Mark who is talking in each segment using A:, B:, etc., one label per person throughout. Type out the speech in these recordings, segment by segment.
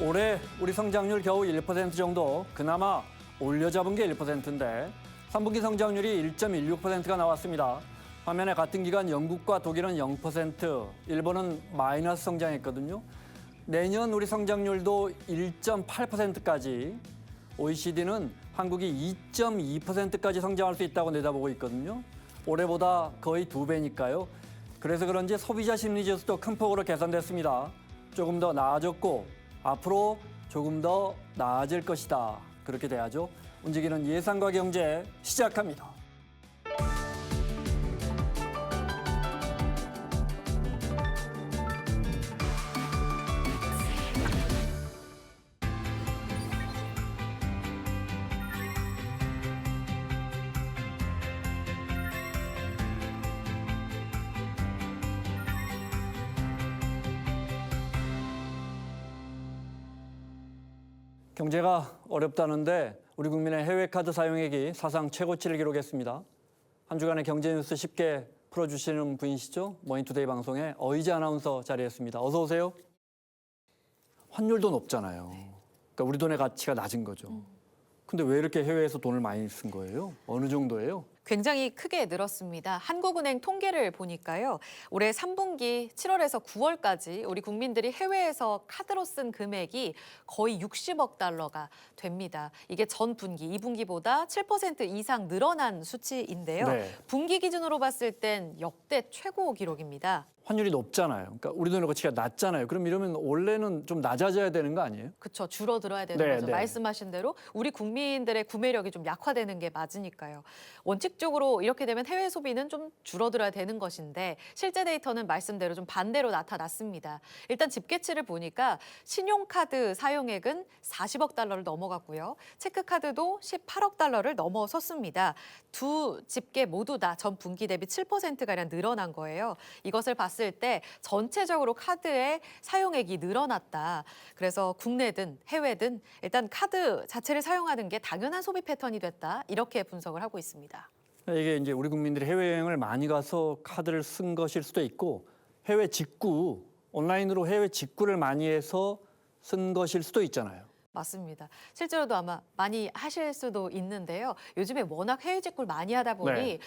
A: 올해 우리 성장률 겨우 1% 정도, 그나마 올려잡은 게 1%인데 3분기 성장률이 1.16%가 나왔습니다. 반면에 같은 기간 영국과 독일은 0%, 일본은 마이너스 성장했거든요. 내년 우리 성장률도 1.8%까지, OECD는 한국이 2.2%까지 성장할 수 있다고 내다보고 있거든요. 올해보다 거의 2배니까요. 그래서 그런지 소비자 심리 지수도 큰 폭으로 개선됐습니다. 조금 더 나아졌고 앞으로 조금 더 나아질 것이다. 그렇게 돼야죠. 움직이는 예상과 경제 시작합니다. 경제가 어렵다는데 우리 국민의 해외 카드 사용액이 사상 최고치를 기록했습니다. 한 주간의 경제 뉴스 쉽게 풀어주시는 분이시죠? 머니투데이 방송의 어이지 아나운서 자리했습니다. 어서 오세요. 환율도 높잖아요. 그러니까 우리 돈의 가치가 낮은 거죠. 근데 왜 이렇게 해외에서 돈을 많이 쓴 거예요? 어느 정도예요?
B: 굉장히 크게 늘었습니다. 한국은행 통계를 보니까요. 올해 3분기 7월에서 9월까지 우리 국민들이 해외에서 카드로 쓴 금액이 거의 60억 달러가 됩니다. 이게 전 분기, 2분기보다 7% 이상 늘어난 수치인데요.
A: 네.
B: 분기 기준으로 봤을 땐 역대 최고 기록입니다.
A: 환율이 높잖아요. 그러니까 우리 돈의 가치가 낮잖아요. 그럼 이러면 원래는 좀 낮아져야 되는 거 아니에요?
B: 그렇죠. 줄어들어야 되는
A: 네,
B: 거죠.
A: 네.
B: 말씀하신 대로 우리 국민들의 구매력이 좀 약화되는 게 맞으니까요. 원칙적으로 이렇게 되면 해외 소비는 좀 줄어들어야 되는 것인데 실제 데이터는 말씀대로 좀 반대로 나타났습니다. 일단 집계치를 보니까 신용카드 사용액은 40억 달러를 넘어갔고요. 체크카드도 18억 달러를 넘어섰습니다. 두 집계 모두 다 전 분기 대비 7%가량 늘어난 거예요. 이것을 봤을 때 전체적으로 카드의 사용액이 늘어났다. 그래서 국내든 해외든 일단 카드 자체를 사용하는 게 당연한 소비 패턴이 됐다. 이렇게 분석을 하고 있습니다.
A: 이게 이제 우리 국민들이 해외여행을 많이 가서 카드를 쓴 것일 수도 있고 해외 직구, 온라인으로 해외 직구를 많이 해서 쓴 것일 수도 있잖아요.
B: 맞습니다. 실제로도 아마 많이 하실 수도 있는데요. 요즘에 워낙 해외 직구를 많이 하다 보니
A: 네.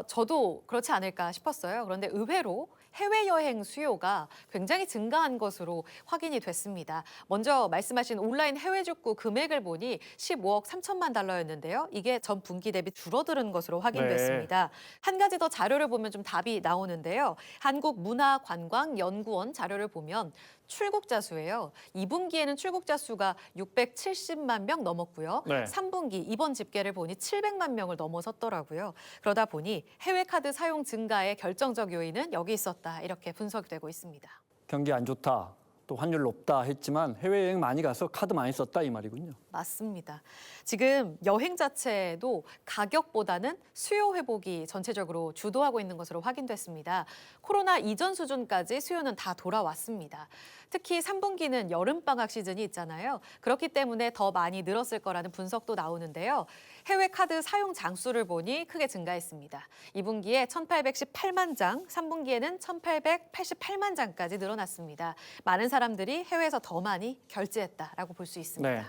B: 저도 그렇지 않을까 싶었어요. 그런데 의외로 해외여행 수요가 굉장히 증가한 것으로 확인이 됐습니다. 먼저 말씀하신 온라인 해외 직구 금액을 보니 15억 3천만 달러였는데요. 이게 전 분기 대비 줄어드는 것으로 확인됐습니다. 한 가지 더 자료를 보면 좀 답이 나오는데요. 한국문화관광연구원 자료를 보면 출국자 수예요. 2분기에는 출국자 수가 670만 명 넘었고요.
A: 네.
B: 3분기 이번 집계를 보니 700만 명을 넘어섰더라고요. 그러다 보니 해외 카드 사용 증가의 결정적 요인은 여기 있었다. 이렇게 분석되고 있습니다.
A: 경기 안 좋다, 또 환율 높다 했지만 해외여행 많이 가서 카드 많이 썼다 이 말이군요.
B: 맞습니다. 지금 여행 자체도 가격보다는 수요 회복이 전체적으로 주도하고 있는 것으로 확인됐습니다. 코로나 이전 수준까지 수요는 다 돌아왔습니다. 특히 3분기는 여름방학 시즌이 있잖아요. 그렇기 때문에 더 많이 늘었을 거라는 분석도 나오는데요. 해외 카드 사용 장수를 보니 크게 증가했습니다. 2분기에 1,818만 장, 3분기에는 1,888만 장까지 늘어났습니다. 많은 사람들이 해외에서 더 많이 결제했다라고 볼 수 있습니다.
A: 네.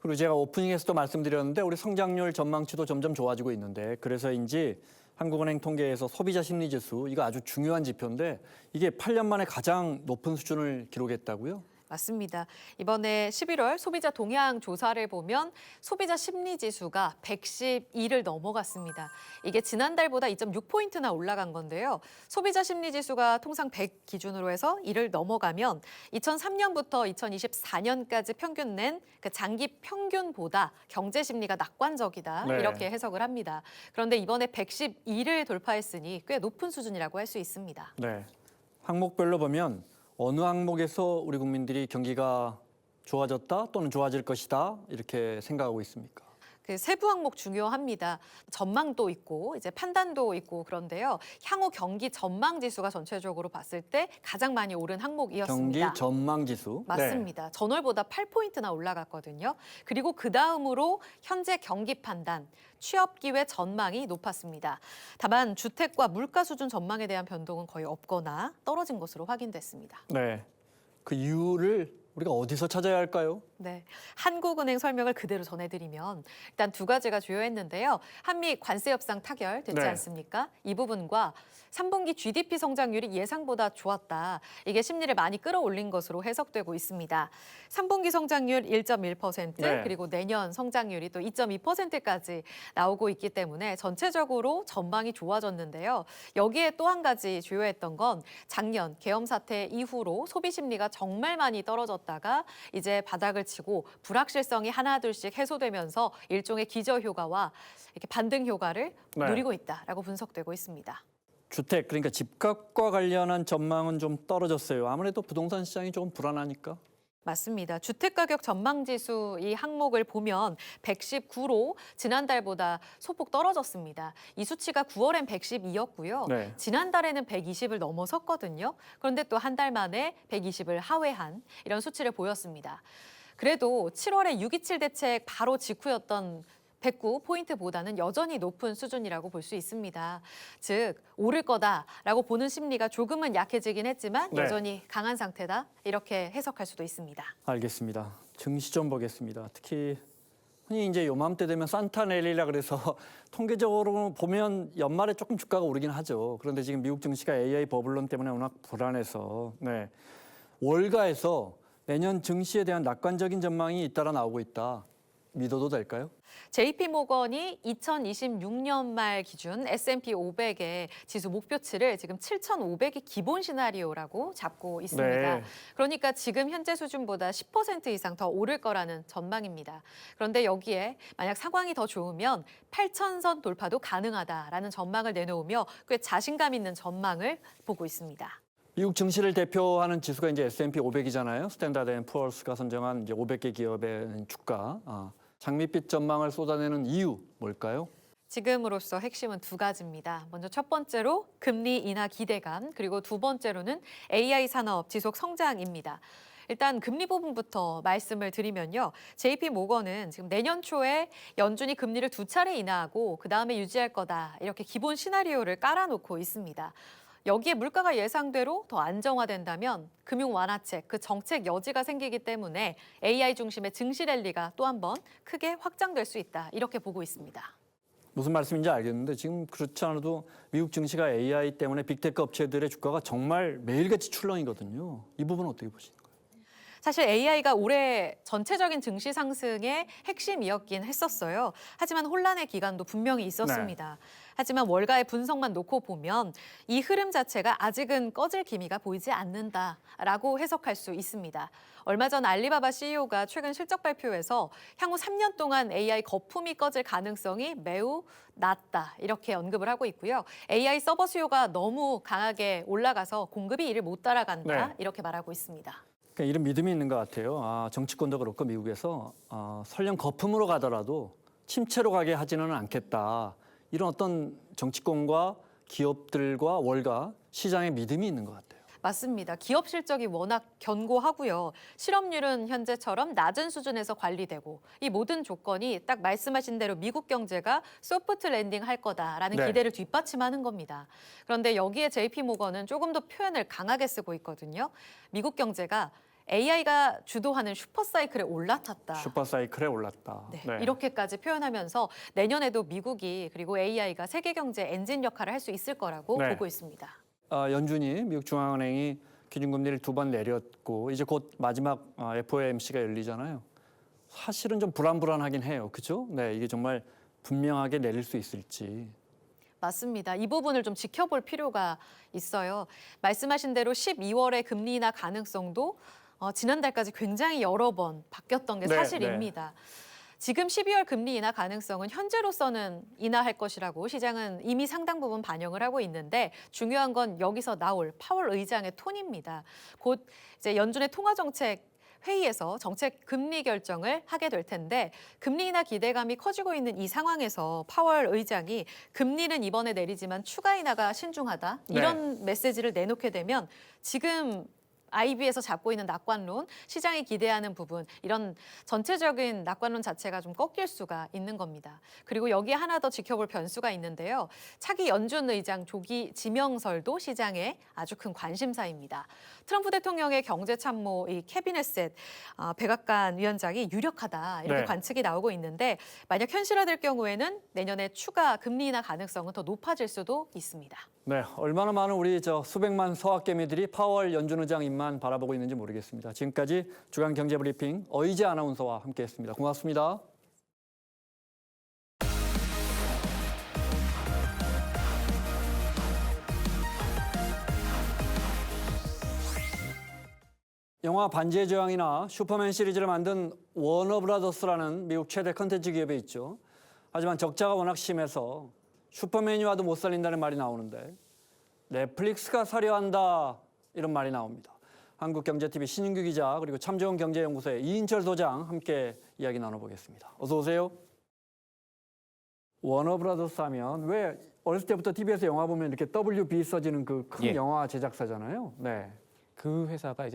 A: 그리고 제가 오프닝에서도 말씀드렸는데 우리 성장률 전망치도 점점 좋아지고 있는데 그래서인지 한국은행 통계에서 소비자 심리지수, 이거 아주 중요한 지표인데 이게 8년 만에 가장 높은 수준을 기록했다고요?
B: 맞습니다. 이번에 11월 소비자 동향 조사를 보면 소비자 심리 지수가 112를 넘어갔습니다. 이게 지난달보다 2.6포인트나 올라간 건데요. 소비자 심리 지수가 통상 100 기준으로 해서 이를 넘어가면 2003년부터 2024년까지 평균 낸 그 장기 평균보다 경제 심리가 낙관적이다.
A: 네.
B: 이렇게 해석을 합니다. 그런데 이번에 112를 돌파했으니 꽤 높은 수준이라고 할 수 있습니다.
A: 네. 항목별로 보면 어느 항목에서 우리 국민들이 경기가 좋아졌다 또는 좋아질 것이다 이렇게 생각하고 있습니까?
B: 그 세부 항목 중요합니다. 전망도 있고 이제 판단도 있고 그런데요. 향후 경기 전망 지수가 전체적으로 봤을 때 가장 많이 오른 항목이었습니다.
A: 경기 전망 지수.
B: 맞습니다. 전월보다 8포인트나 올라갔거든요. 그리고 그 다음으로 현재 경기 판단, 취업 기회 전망이 높았습니다. 다만 주택과 물가 수준 전망에 대한 변동은 거의 없거나 떨어진 것으로 확인됐습니다.
A: 네. 그 이유를 우리가 어디서 찾아야 할까요?
B: 네, 한국은행 설명을 그대로 전해드리면 일단 두 가지가 주요했는데요. 한미 관세 협상 타결 됐지
A: 네.
B: 않습니까? 이 부분과 3분기 GDP 성장률이 예상보다 좋았다. 이게 심리를 많이 끌어올린 것으로 해석되고 있습니다. 3분기 성장률 1.1%,
A: 네.
B: 그리고 내년 성장률이 또 2.2%까지 나오고 있기 때문에 전체적으로 전망이 좋아졌는데요. 여기에 또 한 가지 주요했던 건 작년 계엄 사태 이후로 소비 심리가 정말 많이 떨어졌다가 이제 바닥을 치고 불확실성이 하나둘씩 해소되면서 일종의 기저 효과와 이렇게 반등 효과를
A: 네.
B: 누리고 있다라고 분석되고 있습니다.
A: 주택, 그러니까 집값과 관련한 전망은 좀 떨어졌어요. 아무래도 부동산 시장이 조금 불안하니까.
B: 맞습니다. 주택가격 전망지수 이 항목을 보면 119로 지난달보다 소폭 떨어졌습니다. 이 수치가 9월엔 112였고요.
A: 네.
B: 지난달에는 120을 넘어섰거든요. 그런데 또 한 달 만에 120을 하회한 이런 수치를 보였습니다. 그래도 7월에 6.27 대책 바로 직후였던 109포인트보다는 여전히 높은 수준이라고 볼 수 있습니다. 즉, 오를 거다라고 보는 심리가 조금은 약해지긴 했지만
A: 네.
B: 여전히 강한 상태다 이렇게 해석할 수도 있습니다.
A: 알겠습니다. 증시 좀 보겠습니다. 특히 흔히 이제 요맘때 되면 산타 내리라 그래서 통계적으로 보면 연말에 조금 주가가 오르긴 하죠. 그런데 지금 미국 증시가 AI 버블론 때문에 워낙 불안해서 네. 월가에서 내년 증시에 대한 낙관적인 전망이 잇따라 나오고 있다. 믿어도 될까요?
B: JP모건이 2026년 말 기준 S&P 500의 지수 목표치를 지금 7,500이 기본 시나리오라고 잡고 있습니다.
A: 네.
B: 그러니까 지금 현재 수준보다 10% 이상 더 오를 거라는 전망입니다. 그런데 여기에 만약 상황이 더 좋으면 8,000선 돌파도 가능하다라는 전망을 내놓으며 꽤 자신감 있는 전망을 보고 있습니다.
A: 미국 증시를 대표하는 지수가 이제 S&P 500이잖아요. 스탠다드 앤 푸어스가 선정한 이제 500개 기업의 주가. 장밋빛 전망을 쏟아내는 이유 뭘까요?
B: 지금으로서 핵심은 두 가지입니다. 먼저 첫 번째로 금리 인하 기대감, 그리고 두 번째로는 AI 산업 지속 성장입니다. 일단 금리 부분부터 말씀을 드리면요. JP 모건은 지금 내년 초에 연준이 금리를 2차례 인하하고 그다음에 유지할 거다. 이렇게 기본 시나리오를 깔아놓고 있습니다. 여기에 물가가 예상대로 더 안정화된다면 금융 완화책, 그 정책 여지가 생기기 때문에 AI 중심의 증시 랠리가 또 한 번 크게 확장될 수 있다. 이렇게 보고 있습니다.
A: 무슨 말씀인지 알겠는데 지금 그렇지 않아도 미국 증시가 AI 때문에 빅테크 업체들의 주가가 정말 매일같이 출렁이거든요. 이 부분은 어떻게 보시나요?
B: 사실 AI가 올해 전체적인 증시 상승의 핵심이었긴 했었어요. 하지만 혼란의 기간도 분명히 있었습니다. 하지만 월가의 분석만 놓고 보면 이 흐름 자체가 아직은 꺼질 기미가 보이지 않는다라고 해석할 수 있습니다. 얼마 전 알리바바 CEO가 최근 실적 발표에서 향후 3년 동안 AI 거품이 꺼질 가능성이 매우 낮다 이렇게 언급을 하고 있고요. AI 서버 수요가 너무 강하게 올라가서 공급이 이를 못 따라간다
A: 네.
B: 이렇게 말하고 있습니다.
A: 그러니까 이런 믿음이 있는 것 같아요. 정치권도 그렇고 미국에서 설령 거품으로 가더라도 침체로 가게 하지는 않겠다. 이런 어떤 정치권과 기업들과 월가 시장의 믿음이 있는 것 같아요.
B: 맞습니다. 기업 실적이 워낙 견고하고요. 실업률은 현재처럼 낮은 수준에서 관리되고 이 모든 조건이 딱 말씀하신 대로 미국 경제가 소프트 랜딩 할 거다라는
A: 네.
B: 기대를 뒷받침하는 겁니다. 그런데 여기에 JP모건은 조금 더 표현을 강하게 쓰고 있거든요. 미국 경제가 AI가 주도하는 슈퍼사이클에 올라탔다.
A: 슈퍼사이클에 올랐다.
B: 네, 이렇게까지 표현하면서 내년에도 미국이 그리고 AI가 세계 경제 엔진 역할을 할 수 있을 거라고
A: 네.
B: 보고 있습니다.
A: 연준이 미국 중앙은행이 기준금리를 2번 내렸고 이제 곧 마지막 FOMC가 열리잖아요. 사실은 좀 불안하긴 해요. 그렇죠? 네, 이게 정말 분명하게 내릴 수 있을지.
B: 맞습니다. 이 부분을 좀 지켜볼 필요가 있어요. 말씀하신 대로 12월의 금리 인하 가능성도 지난달까지 굉장히 여러 번 바뀌었던 게
A: 네,
B: 사실입니다. 지금 12월 금리 인하 가능성은 현재로서는 인하할 것이라고 시장은 이미 상당 부분 반영을 하고 있는데 중요한 건 여기서 나올 파월 의장의 톤입니다. 곧 이제 연준의 통화정책 회의에서 정책 금리 결정을 하게 될 텐데 금리 인하 기대감이 커지고 있는 이 상황에서 파월 의장이 금리는 이번에 내리지만 추가 인하가 신중하다 이런 메시지를 내놓게 되면 지금 IB에서 잡고 있는 낙관론, 시장이 기대하는 부분, 이런 전체적인 낙관론 자체가 좀 꺾일 수가 있는 겁니다. 그리고 여기에 하나 더 지켜볼 변수가 있는데요. 차기 연준 의장 조기 지명설도 시장의 아주 큰 관심사입니다. 트럼프 대통령의 경제참모 이 캐비넷셋 백악관 위원장이 유력하다 이렇게
A: 네.
B: 관측이 나오고 있는데 만약 현실화될 경우에는 내년에 추가 금리 인하 가능성은 더 높아질 수도 있습니다.
A: 네, 얼마나 많은 우리 수백만 서학개미들이 파월 연준 의장 입만 바라보고 있는지 모르겠습니다. 지금까지 주간 경제 브리핑 어이제 아나운서와 함께했습니다. 고맙습니다. 영화 반지의 제왕이나 슈퍼맨 시리즈를 만든 워너브라더스라는 미국 최대 컨텐츠 기업이 있죠. 하지만 적자가 워낙 심해서 슈퍼맨이 와도 못 살린다는 말이 나오는데 넷플릭스가 사려 한다 이런 말이 나옵니다. 한국경제TV 신인규 기자 그리고 참좋은 경제연구소의 이인철 소장 함께 이야기 나눠보겠습니다. 어서 오세요. 워너브라더스 하면 왜 어렸을 때부터 TV에서 영화 보면 이렇게 WB 써지는 그 큰
C: 예.
A: 영화 제작사잖아요. 네.
C: 그 회사가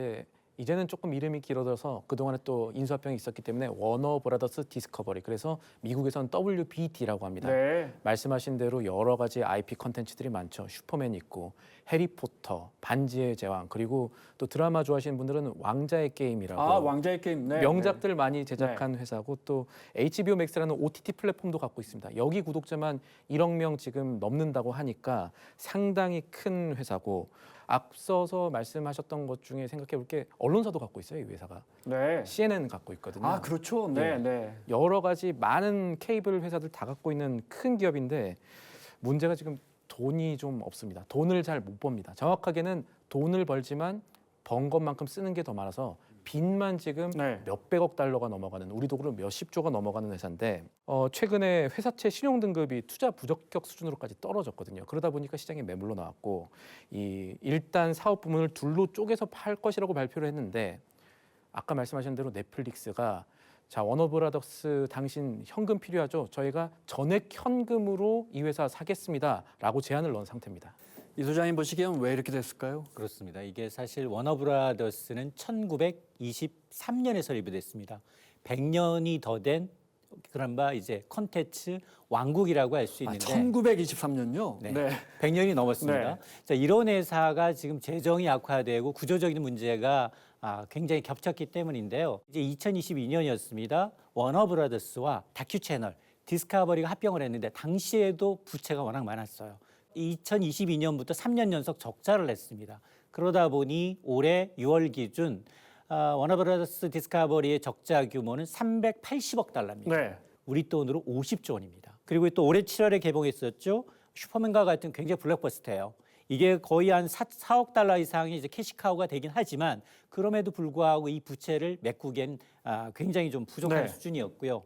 C: 이제는 조금 이름이 길어져서 그동안에 또 인수합병이 있었기 때문에 워너 브라더스 디스커버리, 그래서 미국에서는 WBD라고 합니다.
A: 네.
C: 말씀하신 대로 여러 가지 IP 컨텐츠들이 많죠. 슈퍼맨 있고 해리포터, 반지의 제왕, 그리고 또 드라마 좋아하시는 분들은 왕자의 게임이라고
A: 왕자의 게임. 네.
C: 명작들 많이 제작한 회사고, 또 HBO Max라는 OTT 플랫폼도 갖고 있습니다. 여기 구독자만 1억 명 지금 넘는다고 하니까 상당히 큰 회사고, 앞서서 말씀하셨던 것 중에 생각해 볼 게 언론사도 갖고 있어요. 이 회사가
A: 네.
C: CNN 갖고 있거든요.
A: 그렇죠. 네,
C: 예.
A: 네.
C: 여러 가지 많은 케이블 회사들 다 갖고 있는 큰 기업인데 문제가 지금 돈이 좀 없습니다. 돈을 잘 못 법니다. 정확하게는 돈을 벌지만 번 것만큼 쓰는 게 더 많아서 빚만 지금
A: 네.
C: 몇백억 달러가 넘어가는, 우리 돈으로 몇십조가 넘어가는 회사인데 최근에 회사채 신용 등급이 투자 부적격 수준으로까지 떨어졌거든요. 그러다 보니까 시장에 매물로 나왔고, 일단 사업 부문을 둘로 쪼개서 팔 것이라고 발표를 했는데, 아까 말씀하신 대로 넷플릭스가 자, 워너브라더스 당신 현금 필요하죠? 저희가 전액 현금으로 이 회사 사겠습니다라고 제안을 넣은 상태입니다.
A: 이 소장님 보시기엔 왜 이렇게 됐을까요?
D: 그렇습니다. 이게 사실 워너브라더스는 1923년에 설립이 됐습니다. 100년이 더 된 그런바 이제 콘텐츠 왕국이라고 할 수 있는데
A: 1923년요?
D: 네. 100년이 넘었습니다.
A: 네.
D: 자, 이런 회사가 지금 재정이 악화되고 구조적인 문제가 굉장히 겹쳤기 때문인데요. 이제 2022년이었습니다. 워너브라더스와 다큐 채널 디스커버리가 합병을 했는데 당시에도 부채가 워낙 많았어요. 2022년부터 3년 연속 적자를 냈습니다. 그러다 보니 올해 6월 기준 워너브라더스 디스커버리의 적자 규모는 380억 달러입니다.
A: 네.
D: 우리 돈으로 50조 원입니다. 그리고 또 올해 7월에 개봉했었죠. 슈퍼맨과 같은 굉장히 블록버스터예요. 이게 거의 한 4억 달러 이상이 이제 캐시카우가 되긴 하지만 그럼에도 불구하고 이 부채를 메꾸기엔 굉장히 좀 부족한
A: 네.
D: 수준이었고요.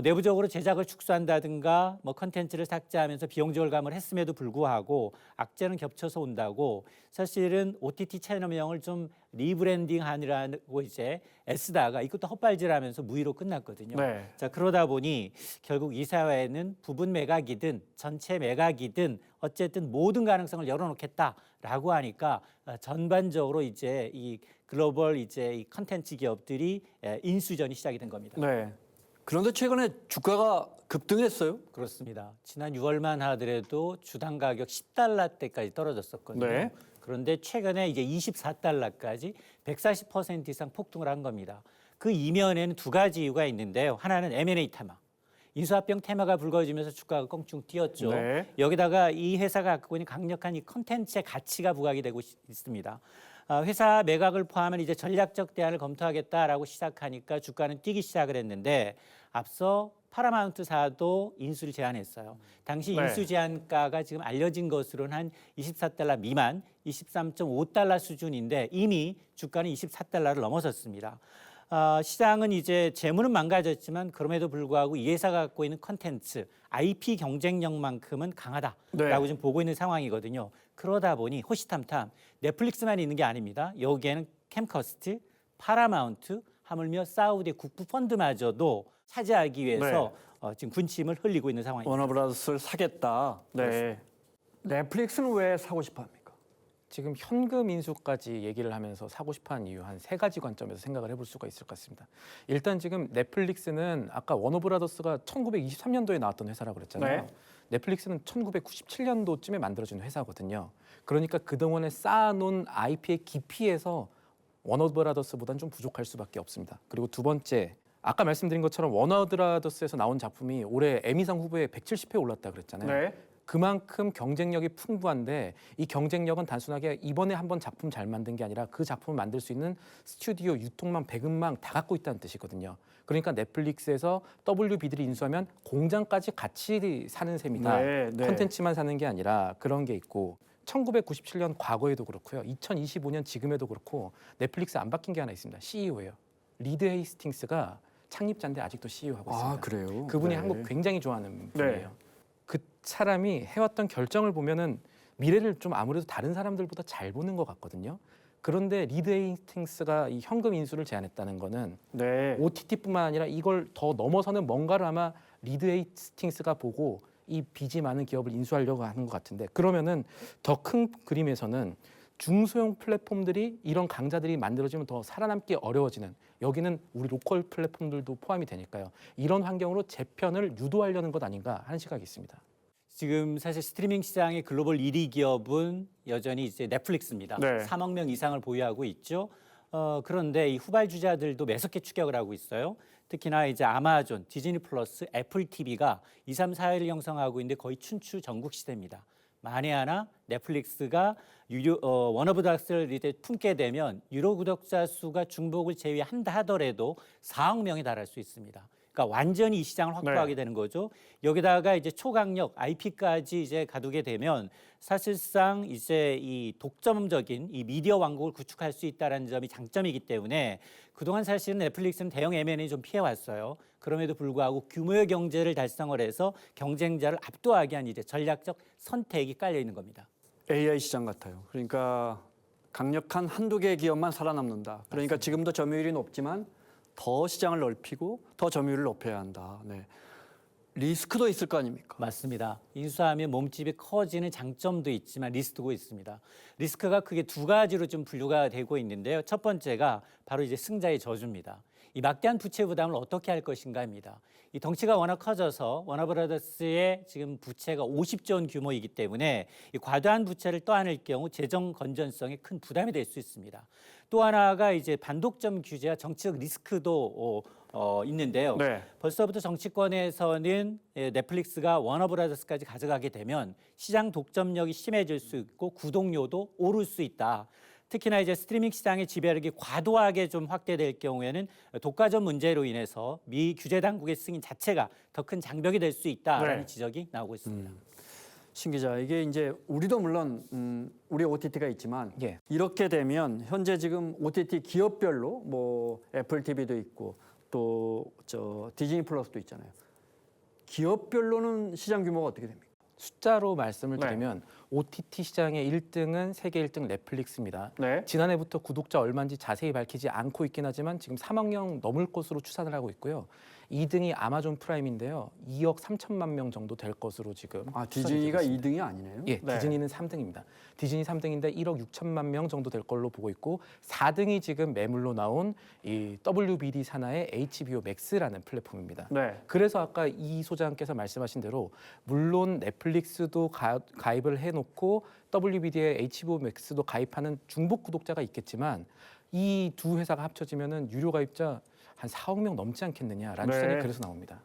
D: 내부적으로 제작을 축소한다든가 컨텐츠를 삭제하면서 비용 절감을 했음에도 불구하고 악재는 겹쳐서 온다고, 사실은 OTT 채널명을 좀 리브랜딩하느라고 이제 애쓰다가 이것도 헛발질하면서 무의로 끝났거든요.
A: 네.
D: 자, 그러다 보니 결국 이 사회는 부분 매각이든 전체 매각이든 어쨌든 모든 가능성을 열어놓겠다라고 하니까 전반적으로 이제 이 글로벌 이제 이 컨텐츠 기업들이 인수전이 시작이 된 겁니다.
A: 네. 그런데 최근에 주가가 급등했어요.
D: 그렇습니다. 지난 6월만 하더라도 주당 가격 10달러대까지 떨어졌었거든요.
A: 네.
D: 그런데 최근에 이제 24달러까지 140% 이상 폭등을 한 겁니다. 그 이면에는 두 가지 이유가 있는데요. 하나는 M&A 테마. 인수합병 테마가 불거지면서 주가가 껑충 뛰었죠.
A: 네.
D: 여기다가 이 회사가 갖고 있는 강력한 이 컨텐츠의 가치가 부각이 되고 있습니다. 회사 매각을 포함한 이제 전략적 대안을 검토하겠다라고 시작하니까 주가는 뛰기 시작을 했는데, 앞서 파라마운트사도 인수를 제안했어요. 당시
A: 네.
D: 인수 제안가가 지금 알려진 것으로는 한 24달러 미만, 23.5달러 수준인데 이미 주가는 24달러를 넘어섰습니다. 시장은 이제 재무는 망가졌지만 그럼에도 불구하고 이 회사가 갖고 있는 컨텐츠, IP 경쟁력만큼은 강하다라고
A: 네.
D: 지금 보고 있는 상황이거든요. 그러다 보니 호시탐탐 넷플릭스만 있는 게 아닙니다. 여기에는 캠커스트, 파라마운트, 하물며 사우디 국부 펀드마저도 차지하기 위해서 지금 군침을 흘리고 있는 상황입니다.
A: 워너브라더스를 사겠다. 네. 넷플릭스는 왜 사고 싶어 합니까?
C: 지금 현금 인수까지 얘기를 하면서 사고 싶어하는 이유 한 3가지 관점에서 생각을 해볼 수가 있을 것 같습니다. 일단 지금 넷플릭스는 아까 워너브라더스가 1923년도에 나왔던 회사라고 그랬잖아요.
A: 네.
C: 넷플릭스는 1997년도쯤에 만들어진 회사거든요. 그러니까 그동안에 쌓아놓은 IP의 깊이에서 워너브라더스보다는 좀 부족할 수밖에 없습니다. 그리고 두 번째, 아까 말씀드린 것처럼 워너브라더스에서 나온 작품이 올해 에미상 후보에 170회 올랐다 그랬잖아요.
A: 네.
C: 그만큼 경쟁력이 풍부한데 이 경쟁력은 단순하게 이번에 한번 작품 잘 만든 게 아니라 그 작품을 만들 수 있는 스튜디오, 유통망, 배급망 다 갖고 있다는 뜻이거든요. 그러니까 넷플릭스에서 WBD를 인수하면 공장까지 같이 사는 셈이다.
A: 네, 네.
C: 콘텐츠만 사는 게 아니라 그런 게 있고 1997년 과거에도 그렇고요. 2025년 지금에도 그렇고 넷플릭스 안 바뀐 게 하나 있습니다. CEO예요. 리드 헤이스팅스가 창립자인데 아직도 CEO 하고 있습니다.
A: 아, 그래요?
C: 그분이
A: 네.
C: 한국 굉장히 좋아하는
A: 네.
C: 분이에요. 그 사람이 해왔던 결정을 보면은 미래를 좀 아무래도 다른 사람들보다 잘 보는 것 같거든요. 그런데 리드 헤이스팅스가 이 현금 인수를 제안했다는 거는
A: 네.
C: OTT뿐만 아니라 이걸 더 넘어서는 뭔가를 아마 리드 헤이스팅스가 보고 이 빚이 많은 기업을 인수하려고 하는 것 같은데 그러면은 더 큰 그림에서는 중소형 플랫폼들이 이런 강자들이 만들어지면 더 살아남기 어려워지는 여기는 우리 로컬 플랫폼들도 포함이 되니까요. 이런 환경으로 재편을 유도하려는 것 아닌가 하는 시각이 있습니다.
D: 지금 사실 스트리밍 시장의 글로벌 1위 기업은 여전히 이제 넷플릭스입니다.
A: 네.
D: 3억 명 이상을 보유하고 있죠. 그런데 이 후발주자들도 매섭게 추격을 하고 있어요. 특히나 이제 아마존, 디즈니 플러스, 애플 TV가 2, 3, 4위를 형성하고 있는데 거의 춘추 전국 시대입니다. 만에 하나 넷플릭스가 워너브라더스를 이제 품게 되면 유료 구독자 수가 중복을 제외한다 하더라도 4억 명에 달할 수 있습니다. 그러니까 완전히 이 시장을 확보하게 되는 거죠. 여기다가 이제 초강력 IP까지 이제 가두게 되면 사실상 이제 이 독점적인 이 미디어 왕국을 구축할 수 있다는 점이 장점이기 때문에 그동안 사실은 넷플릭스는 대형 M&A 좀 피해왔어요. 그럼에도 불구하고 규모의 경제를 달성을 해서 경쟁자를 압도하게 한 이제 전략적 선택이 깔려 있는 겁니다.
A: AI 시장 같아요. 그러니까 강력한 한두 개의 기업만 살아남는다. 그러니까 지금도 점유율이 높지만 더 시장을 넓히고 더 점유율을 높여야 한다. 네. 리스크도 있을 거 아닙니까?
D: 맞습니다. 인수하면 몸집이 커지는 장점도 있지만 리스크도 있습니다. 리스크가 크게 두 가지로 좀 분류가 되고 있는데요. 첫 번째가 바로 이제 승자의 저주입니다. 이 막대한 부채 부담을 어떻게 할 것인가입니다. 이 덩치가 워낙 커져서 워너브라더스의 지금 부채가 50조 원 규모이기 때문에 이 과도한 부채를 떠안을 경우 재정 건전성에 큰 부담이 될 수 있습니다. 또 하나가 이제 반독점 규제와 정치적 리스크도 있는데요.
A: 네.
D: 벌써부터 정치권에서는 넷플릭스가 워너브라더스까지 가져가게 되면 시장 독점력이 심해질 수 있고 구독료도 오를 수 있다. 특히나 이제 스트리밍 시장의 지배력이 과도하게 좀 확대될 경우에는 독과점 문제로 인해서 미 규제 당국의 승인 자체가 더 큰 장벽이 될 수 있다라는
A: 네.
D: 지적이 나오고 있습니다.
A: 신 기자, 이게 이제 우리도 물론 우리 OTT가 있지만
C: 예.
A: 이렇게 되면 현재 지금 OTT 기업별로 뭐 애플 TV도 있고 또 저 디즈니 플러스도 있잖아요. 기업별로는 시장 규모가 어떻게 됩니까?
C: 숫자로 말씀을
A: 네.
C: 드리면 OTT 시장의 1등은 세계 1등 넷플릭스입니다.
A: 네.
C: 지난해부터 구독자 얼마인지 자세히 밝히지 않고 있긴 하지만 지금 3억 명 넘을 것으로 추산을 하고 있고요. 2등이 아마존 프라임인데요. 2억 3천만 명 정도 될 것으로 지금
A: 아,
C: 추산이
A: 디즈니가
C: 되고 있습니다.
A: 2등이 아니네요.
C: 예,
A: 네.
C: 디즈니는 3등입니다. 디즈니 3등인데 1억 6천만 명 정도 될 걸로 보고 있고 4등이 지금 매물로 나온 이 WBD 산하의 HBO Max라는 플랫폼입니다.
A: 네.
C: 그래서 아까 이 소장께서 말씀하신 대로 물론 넷플릭스도 가입을 해놓고 WBD에 HBO Max도 가입하는 중복 구독자가 있겠지만 이 두 회사가 합쳐지면은 유료 가입자 한 4억 명 넘지 않겠느냐라는
A: 네.
C: 추산이 그래서 나옵니다.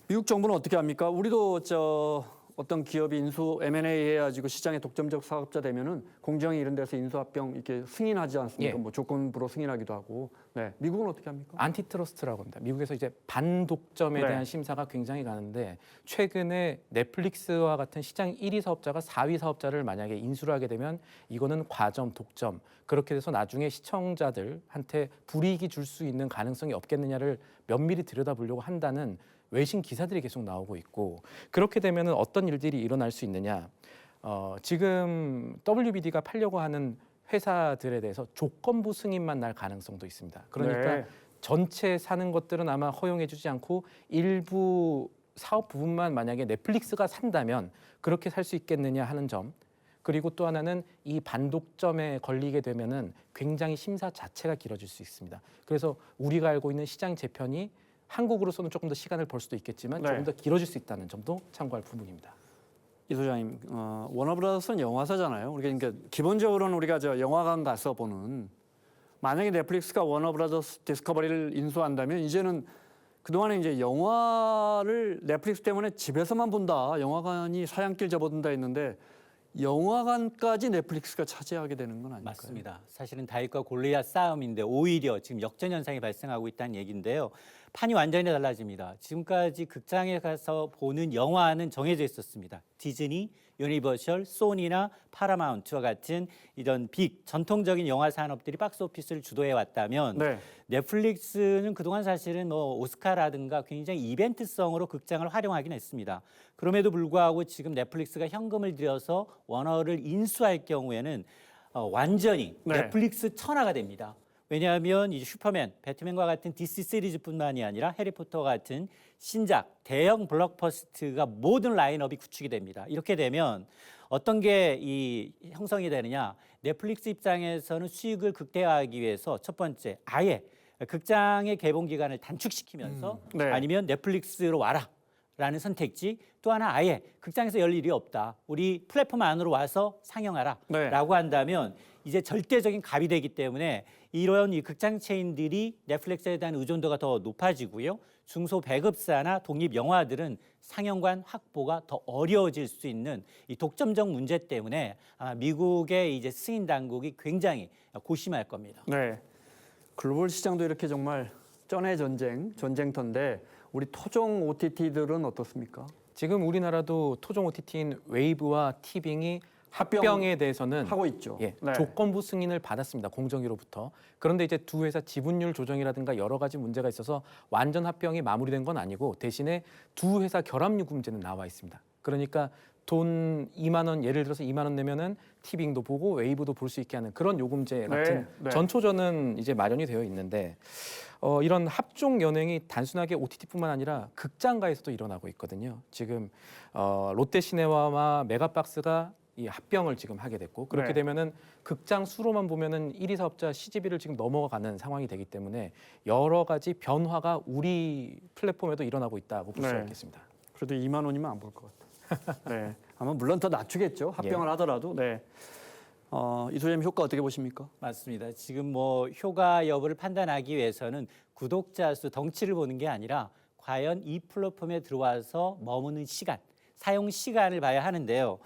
A: 미국 정부는 어떻게 합니까? 우리도 어떤 기업이 인수 M&A 해가지고 시장의 독점적 사업자 되면은 공정위 이런 데서 인수합병 이렇게 승인하지 않습니까?
C: 예.
A: 뭐 조건부로 승인하기도 하고. 네. 미국은 어떻게 합니까?
C: 안티트러스트라고 합니다. 미국에서 이제 반독점에
A: 네.
C: 대한 심사가 굉장히 가는데 최근에 넷플릭스와 같은 시장 1위 사업자가 4위 사업자를 만약에 인수를 하게 되면 이거는 과점, 독점 그렇게 돼서 나중에 시청자들한테 불이익이 줄 수 있는 가능성이 없겠느냐를 면밀히 들여다보려고 한다는 외신 기사들이 계속 나오고 있고 그렇게 되면 어떤 일들이 일어날 수 있느냐. 지금 WBD가 팔려고 하는 회사들에 대해서 조건부 승인만 날 가능성도 있습니다. 그러니까
A: 네.
C: 전체 사는 것들은 아마 허용해주지 않고 일부 사업 부분만 만약에 넷플릭스가 산다면 그렇게 살 수 있겠느냐 하는 점. 그리고 또 하나는 이 반독점에 걸리게 되면은 굉장히 심사 자체가 길어질 수 있습니다. 그래서 우리가 알고 있는 시장 재편이 한국으로서는 조금 더 시간을 벌 수도 있겠지만
A: 네.
C: 조금 더 길어질 수 있다는 점도 참고할 부분입니다.
A: 이 소장님, 워너브라더스는 영화사잖아요. 우리가 그러니까 기본적으로는 우리가 저 영화관 가서 보는 만약에 넷플릭스가 워너브라더스 디스커버리를 인수한다면 이제는 그동안에 이제 영화를 넷플릭스 때문에 집에서만 본다, 영화관이 사양길 접어든다 했는데 영화관까지 넷플릭스가 차지하게 되는 건 아닐까요?
D: 맞습니다. 사실은 다윗과 골리앗 싸움인데 오히려 지금 역전 현상이 발생하고 있다는 얘기인데요. 판이 완전히 달라집니다. 지금까지 극장에 가서 보는 영화는 정해져 있었습니다. 디즈니, 유니버셜, 소니나 파라마운트와 같은 이런 빅 전통적인 영화 산업들이 박스오피스를 주도해 왔다면
A: 네.
D: 넷플릭스는 그동안 사실은 뭐 오스카라든가 굉장히 이벤트성으로 극장을 활용하긴 했습니다. 그럼에도 불구하고 지금 넷플릭스가 현금을 들여서 워너를 인수할 경우에는 완전히
A: 네.
D: 넷플릭스 천하가 됩니다. 왜냐하면 이제 슈퍼맨, 배트맨과 같은 DC 시리즈뿐만이 아니라 해리포터 같은 신작, 대형 블록버스트가 모든 라인업이 구축이 됩니다. 이렇게 되면 어떤 게 이 형성이 되느냐? 넷플릭스 입장에서는 수익을 극대화하기 위해서 첫 번째, 아예 극장의 개봉 기간을 단축시키면서
A: 네.
D: 아니면 넷플릭스로 와라. 라는 선택지, 또 하나 아예 극장에서 열 일이 없다. 우리 플랫폼 안으로 와서 상영하라.
A: 네.
D: 라고 한다면 이제 절대적인 갑이 되기 때문에 이런 이 극장 체인들이 넷플릭스에 대한 의존도가 더 높아지고요. 중소 배급사나 독립 영화들은 상영관 확보가 더 어려워질 수 있는 이 독점적 문제 때문에 아마 미국의 이제 승인 당국이 굉장히 고심할 겁니다.
A: 네. 글로벌 시장도 이렇게 정말 쩐의 전쟁터인데 우리 토종 OTT들은 어떻습니까?
C: 지금 우리나라도 토종 OTT인 웨이브와 티빙이 합병에 대해서는
A: 하고 있죠.
C: 예,
A: 네.
C: 조건부 승인을 받았습니다. 공정위로부터. 그런데 이제 두 회사 지분율 조정이라든가 여러 가지 문제가 있어서 완전 합병이 마무리된 건 아니고 대신에 두 회사 결합 요금제는 나와 있습니다. 그러니까 돈 2만 원 예를 들어서 2만 원 내면은 티빙도 보고 웨이브도 볼 수 있게 하는 그런 요금제 같은
A: 네.
C: 전초전은 이제 마련이 되어 있는데 이런 합종 연행이 단순하게 OTT뿐만 아니라 극장가에서도 일어나고 있거든요. 지금 롯데시네마와 메가박스가 이 합병을 지금 하게 됐고 그렇게
A: 네.
C: 되면은 극장 수로만 보면은 1위 사업자 CGV를 지금 넘어가는 상황이 되기 때문에 여러 가지 변화가 우리 플랫폼에도 일어나고 있다고 볼 수가
A: 네.
C: 있겠습니다.
A: 그래도 2만 원이면 안 볼 것 같아요. 네. 아마 물론 더 낮추겠죠. 합병을 하더라도. 네. 이 소장님 효과 어떻게 보십니까?
D: 맞습니다. 지금 뭐 효과 여부를 판단하기 위해서는 구독자 수 덩치를 보는 게 아니라 과연 이 플랫폼에 들어와서 머무는 시간, 사용 시간을 봐야 하는데요.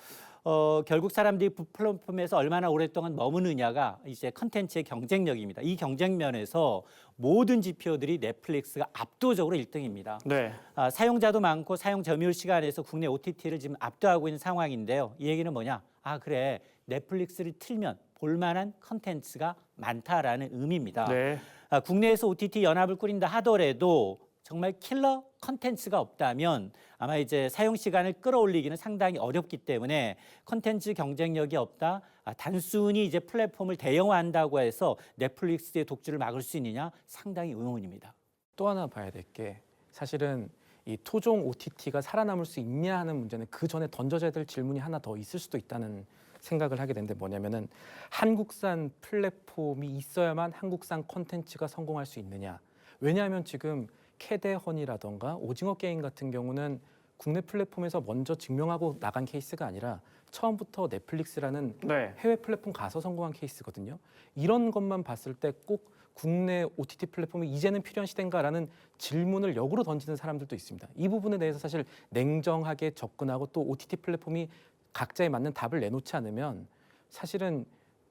D: 결국 사람들이 플랫폼에서 얼마나 오랫동안 머무느냐가 이제 컨텐츠의 경쟁력입니다. 이 경쟁면에서 모든 지표들이 넷플릭스가 압도적으로 1등입니다.
A: 네.
D: 사용자도 많고 사용 점유율 시간에서 국내 OTT를 지금 압도하고 있는 상황인데요. 이 얘기는 뭐냐? 그래. 넷플릭스를 틀면 볼만한 컨텐츠가 많다라는 의미입니다.
A: 네.
D: 국내에서 OTT 연합을 꾸린다 하더라도 정말 킬러 컨텐츠가 없다면 아마 이제 사용 시간을 끌어올리기는 상당히 어렵기 때문에 컨텐츠 경쟁력이 없다. 단순히 이제 플랫폼을 대형화한다고 해서 넷플릭스의 독주를 막을 수 있느냐? 상당히 의문입니다.
C: 또 하나 봐야 될 게 사실은 이 토종 OTT가 살아남을 수 있냐 하는 문제는 그 전에 던져져야 될 질문이 하나 더 있을 수도 있다는 생각을 하게 되는데 뭐냐면은 한국산 플랫폼이 있어야만 한국산 콘텐츠가 성공할 수 있느냐. 왜냐하면 지금 캐대헌이라던가 오징어 게임 같은 경우는 국내 플랫폼에서 먼저 증명하고 나간 케이스가 아니라 처음부터 넷플릭스라는
A: 네.
C: 해외 플랫폼 가서 성공한 케이스거든요. 이런 것만 봤을 때 꼭 국내 OTT 플랫폼이 이제는 필요한 시대인가라는 질문을 역으로 던지는 사람들도 있습니다. 이 부분에 대해서 사실 냉정하게 접근하고 또 OTT 플랫폼이 각자에 맞는 답을 내놓지 않으면 사실은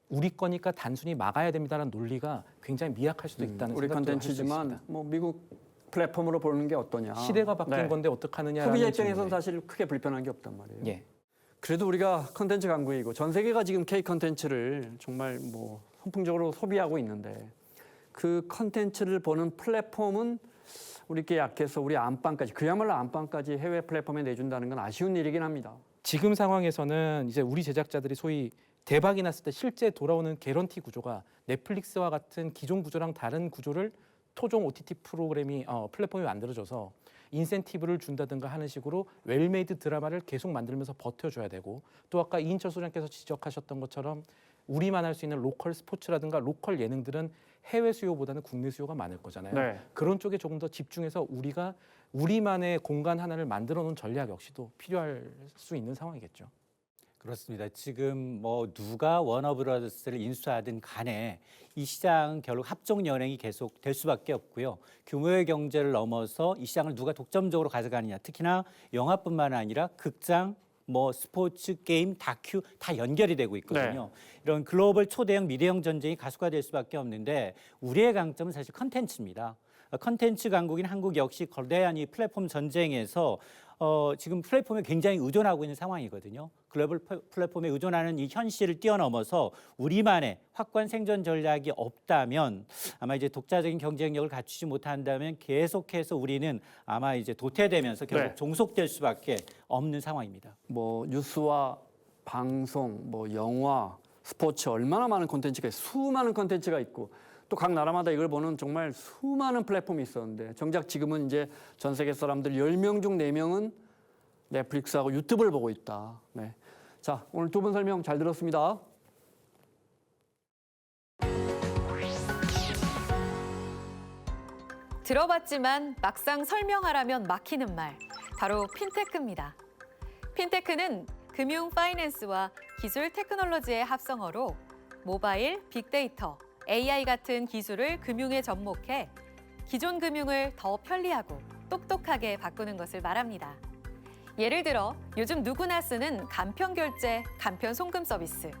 C: 우리 거니까 단순히 막아야 됩니다라는 논리가 굉장히 미약할 수도 있다는
A: 우리
C: 생각도 할수
A: 컨텐츠지만
C: 있습니다.
A: 뭐 미국 플랫폼으로 보는 게 어떠냐.
C: 시대가 바뀐
A: 네.
C: 건데 어떡하느냐라는
A: 소비자 입장에서는
C: 질문에.
A: 사실 크게 불편한 게 없단 말이에요.
C: 예.
A: 그래도 우리가 컨텐츠 강국이고 전 세계가 지금 K 컨텐츠를 정말 뭐 선풍적으로 소비하고 있는데 그 컨텐츠를 보는 플랫폼은 우리께 약해서 우리 안방까지 그야말로 안방까지 해외 플랫폼에 내준다는 건 아쉬운 일이긴 합니다.
C: 지금 상황에서는 이제 우리 제작자들이 소위 대박이 났을 때 실제 돌아오는 개런티 구조가 넷플릭스와 같은 기존 구조랑 다른 구조를 토종 OTT 프로그램이 플랫폼이 만들어줘서 인센티브를 준다든가 하는 식으로 웰메이드 드라마를 계속 만들면서 버텨줘야 되고 또 아까 이인철 소장께서 지적하셨던 것처럼 우리만 할 수 있는 로컬 스포츠라든가 로컬 예능들은 해외 수요보다는 국내 수요가 많을 거잖아요.
A: 네.
C: 그런 쪽에 조금 더 집중해서 우리가 우리만의 공간 하나를 만들어 놓은 전략 역시도 필요할 수 있는 상황이겠죠.
D: 그렇습니다. 지금 뭐 누가 워너브라더스를 인수하든 간에 이 시장은 결국 합종 연행이 계속 될 수밖에 없고요. 규모의 경제를 넘어서 이 시장을 누가 독점적으로 가져가느냐. 특히나 영화뿐만 아니라 극장, 뭐 스포츠, 게임, 다큐 다 연결이 되고 있거든요. 이런 글로벌 초대형 미래형 전쟁이 가속화될 수밖에 없는데 우리의 강점은 사실 컨텐츠입니다. 컨텐츠 강국인 한국 역시 거대한 이 플랫폼 전쟁에서 지금 플랫폼에 굉장히 의존하고 있는 상황이거든요. 글로벌 플랫폼에 의존하는 이 현실을 뛰어넘어서 우리만의 확고한 생존 전략이 없다면 아마 이제 독자적인 경쟁력을 갖추지 못한다면 계속해서 우리는 아마 이제 도태되면서 결국
A: 네.
D: 종속될 수밖에 없는 상황입니다.
A: 뭐 뉴스와 방송, 뭐 영화, 스포츠 얼마나 많은 콘텐츠가 수많은 콘텐츠가 있고 또 각 나라마다 이걸 보는 정말 수많은 플랫폼이 있었는데 정작 지금은 이제 전 세계 사람들 10명 중 4명은 넷플릭스하고 유튜브를 보고 있다. 네. 자, 오늘 두 분 설명 잘 들었습니다.
B: 들어봤지만 막상 설명하라면 막히는 말, 바로 핀테크입니다. 핀테크는 금융 파이낸스와 기술 테크놀로지의 합성어로 모바일, 빅데이터, AI 같은 기술을 금융에 접목해 기존 금융을 더 편리하고 똑똑하게 바꾸는 것을 말합니다. 예를 들어 요즘 누구나 쓰는 간편 결제, 간편 송금 서비스,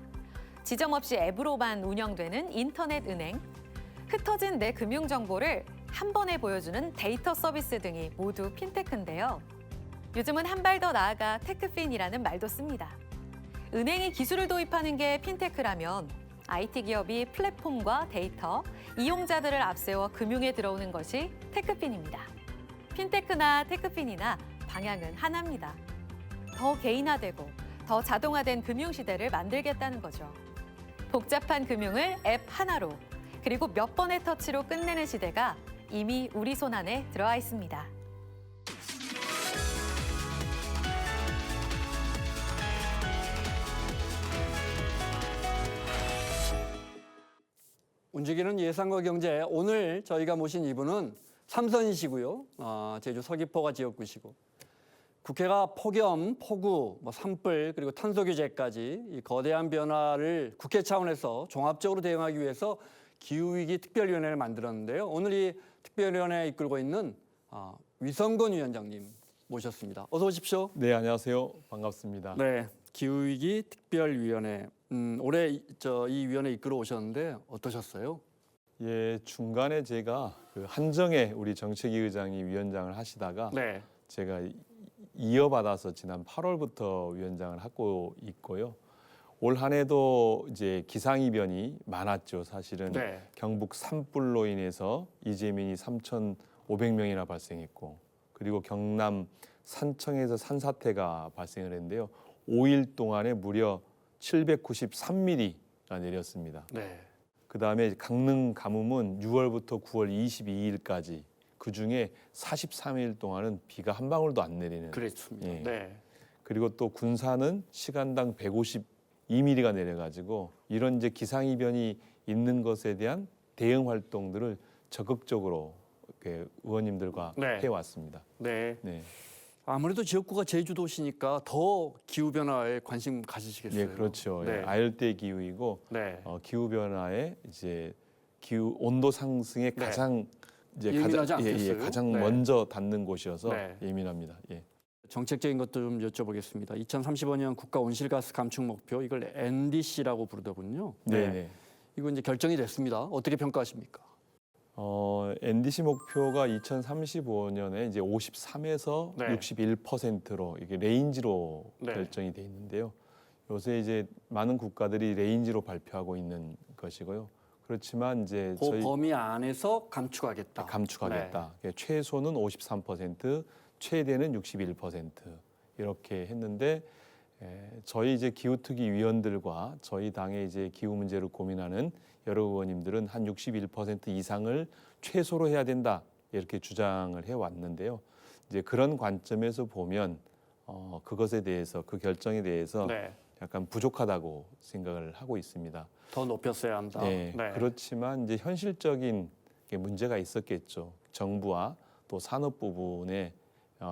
B: 지점 없이 앱으로만 운영되는 인터넷 은행, 흩어진 내 금융 정보를 한 번에 보여주는 데이터 서비스 등이 모두 핀테크인데요. 요즘은 한 발 더 나아가 테크핀이라는 말도 씁니다. 은행이 기술을 도입하는 게 핀테크라면 IT 기업이 플랫폼과 데이터, 이용자들을 앞세워 금융에 들어오는 것이 테크핀입니다. 핀테크나 테크핀이나 방향은 하나입니다. 더 개인화되고 더 자동화된 금융 시대를 만들겠다는 거죠. 복잡한 금융을 앱 하나로 그리고 몇 번의 터치로 끝내는 시대가 이미 우리 손 안에 들어와 있습니다.
A: 움직이는 예상과 경제, 오늘 저희가 모신 이분은 삼선이시고요. 제주 서귀포가 지역구시고 국회가 폭염, 폭우, 산불 그리고 탄소 규제까지 이 거대한 변화를 국회 차원에서 종합적으로 대응하기 위해서 기후위기 특별위원회를 만들었는데요. 오늘 이 특별위원회 이끌고 있는 위성건 위원장님 모셨습니다. 어서 오십시오.
E: 네, 안녕하세요. 반갑습니다.
A: 네, 기후위기 특별위원회. 올해 이 위원회 이끌어 오셨는데 어떠셨어요?
E: 예, 중간에 제가 그 한정혜 우리 정책위 의장이 위원장을 하시다가
A: 네,
E: 제가 이어받아서 지난 8월부터 위원장을 하고 있고요. 올 한 해도 이제 기상이변이 많았죠. 사실은
A: 네,
E: 경북 산불로 인해서 이재민이 3,500명이나 발생했고, 그리고 경남 산청에서 산사태가 발생을 했는데요. 5일 동안에 무려 793mm가 내렸습니다.
A: 네,
E: 그다음에 강릉 가뭄은 6월부터 9월 22일까지 그 중에 43일 동안은 비가 한 방울도 안 내리는.
A: 그랬습니다.
E: 예.
A: 네,
E: 그리고 또 군산은 시간당 152mm가 내려가지고 이런 이제 기상이변이 있는 것에 대한 대응 활동들을 적극적으로 이렇게 의원님들과
A: 네.
E: 해왔습니다.
A: 네.
E: 네,
A: 아무래도 지역구가 제주도시니까 더 기후 변화에 관심 가지시겠어요.
E: 네, 그렇죠.
A: 네,
E: 예, 아열대 기후이고
A: 네,
E: 기후 변화에 이제 기후 온도 상승에
A: 네.
E: 가장 이제
A: 예민하지 않겠어요?
E: 가장
A: 네.
E: 먼저 닿는 곳이어서
A: 네.
E: 예민합니다. 예.
A: 정책적인 것도 좀 여쭤보겠습니다. 2035년 국가 온실가스 감축 목표 이걸 NDC라고 부르더군요.
E: 네, 네.
A: 이거 이제 결정이 됐습니다. 어떻게 평가하십니까?
E: NDC 목표가 2035년에 이제 53에서
A: 네.
E: 61%로 이게 레인지로
A: 네.
E: 결정이 돼 있는데요. 요새 이제 많은 국가들이 레인지로 발표하고 있는 것이고요. 그렇지만 이제
A: 그
E: 저희
A: 범위 안에서 감축하겠다.
E: 감축하겠다. 최소는 53%, 최대는 61% 이렇게 했는데 저희 이제 기후특위 위원들과 저희 당의 이제 기후 문제를 고민하는 여러 의원님들은 한 61% 이상을 최소로 해야 된다 이렇게 주장을 해왔는데요. 이제 그런 관점에서 보면 그것에 대해서 그 결정에 대해서
A: 네.
E: 약간 부족하다고 생각을 하고 있습니다.
A: 더 높였어야 한다.
E: 네, 그렇지만 이제 현실적인 게 문제가 있었겠죠. 정부와 또 산업 부분의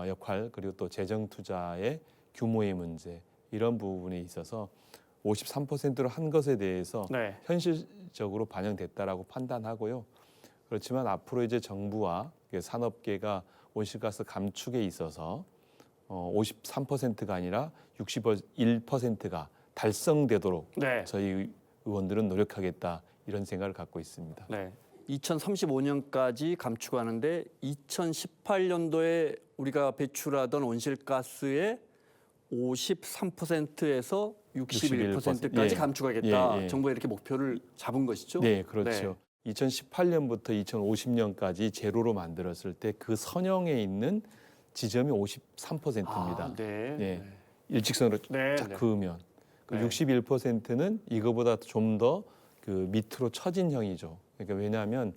E: 역할 그리고 또 재정 투자의 규모의 문제 이런 부분에 있어서 53%로 한 것에 대해서
A: 네.
E: 현실적으로 반영됐다라고 판단하고요. 그렇지만 앞으로 이제 정부와 산업계가 온실가스 감축에 있어서 53%가 아니라 61%가 달성되도록
A: 네.
E: 저희 의원들은 노력하겠다 이런 생각을 갖고 있습니다.
A: 네. 2035년까지 감축하는데 2018년도에 우리가 배출하던 온실가스의 53%에서 61%까지
E: 예.
A: 감축하겠다.
E: 예, 예.
A: 정부가 이렇게 목표를 잡은 것이죠.
E: 네, 그렇죠. 2018년부터 2050년까지 제로로 만들었을 때 그 선형에 있는 지점이 53%입니다.
A: 아, 네.
E: 예. 일직선으로
A: 네,
E: 쫙
A: 네.
E: 그으면 그
A: 네.
E: 61%는 이거보다 좀 더 그 밑으로 처진 형이죠. 그러니까 왜냐하면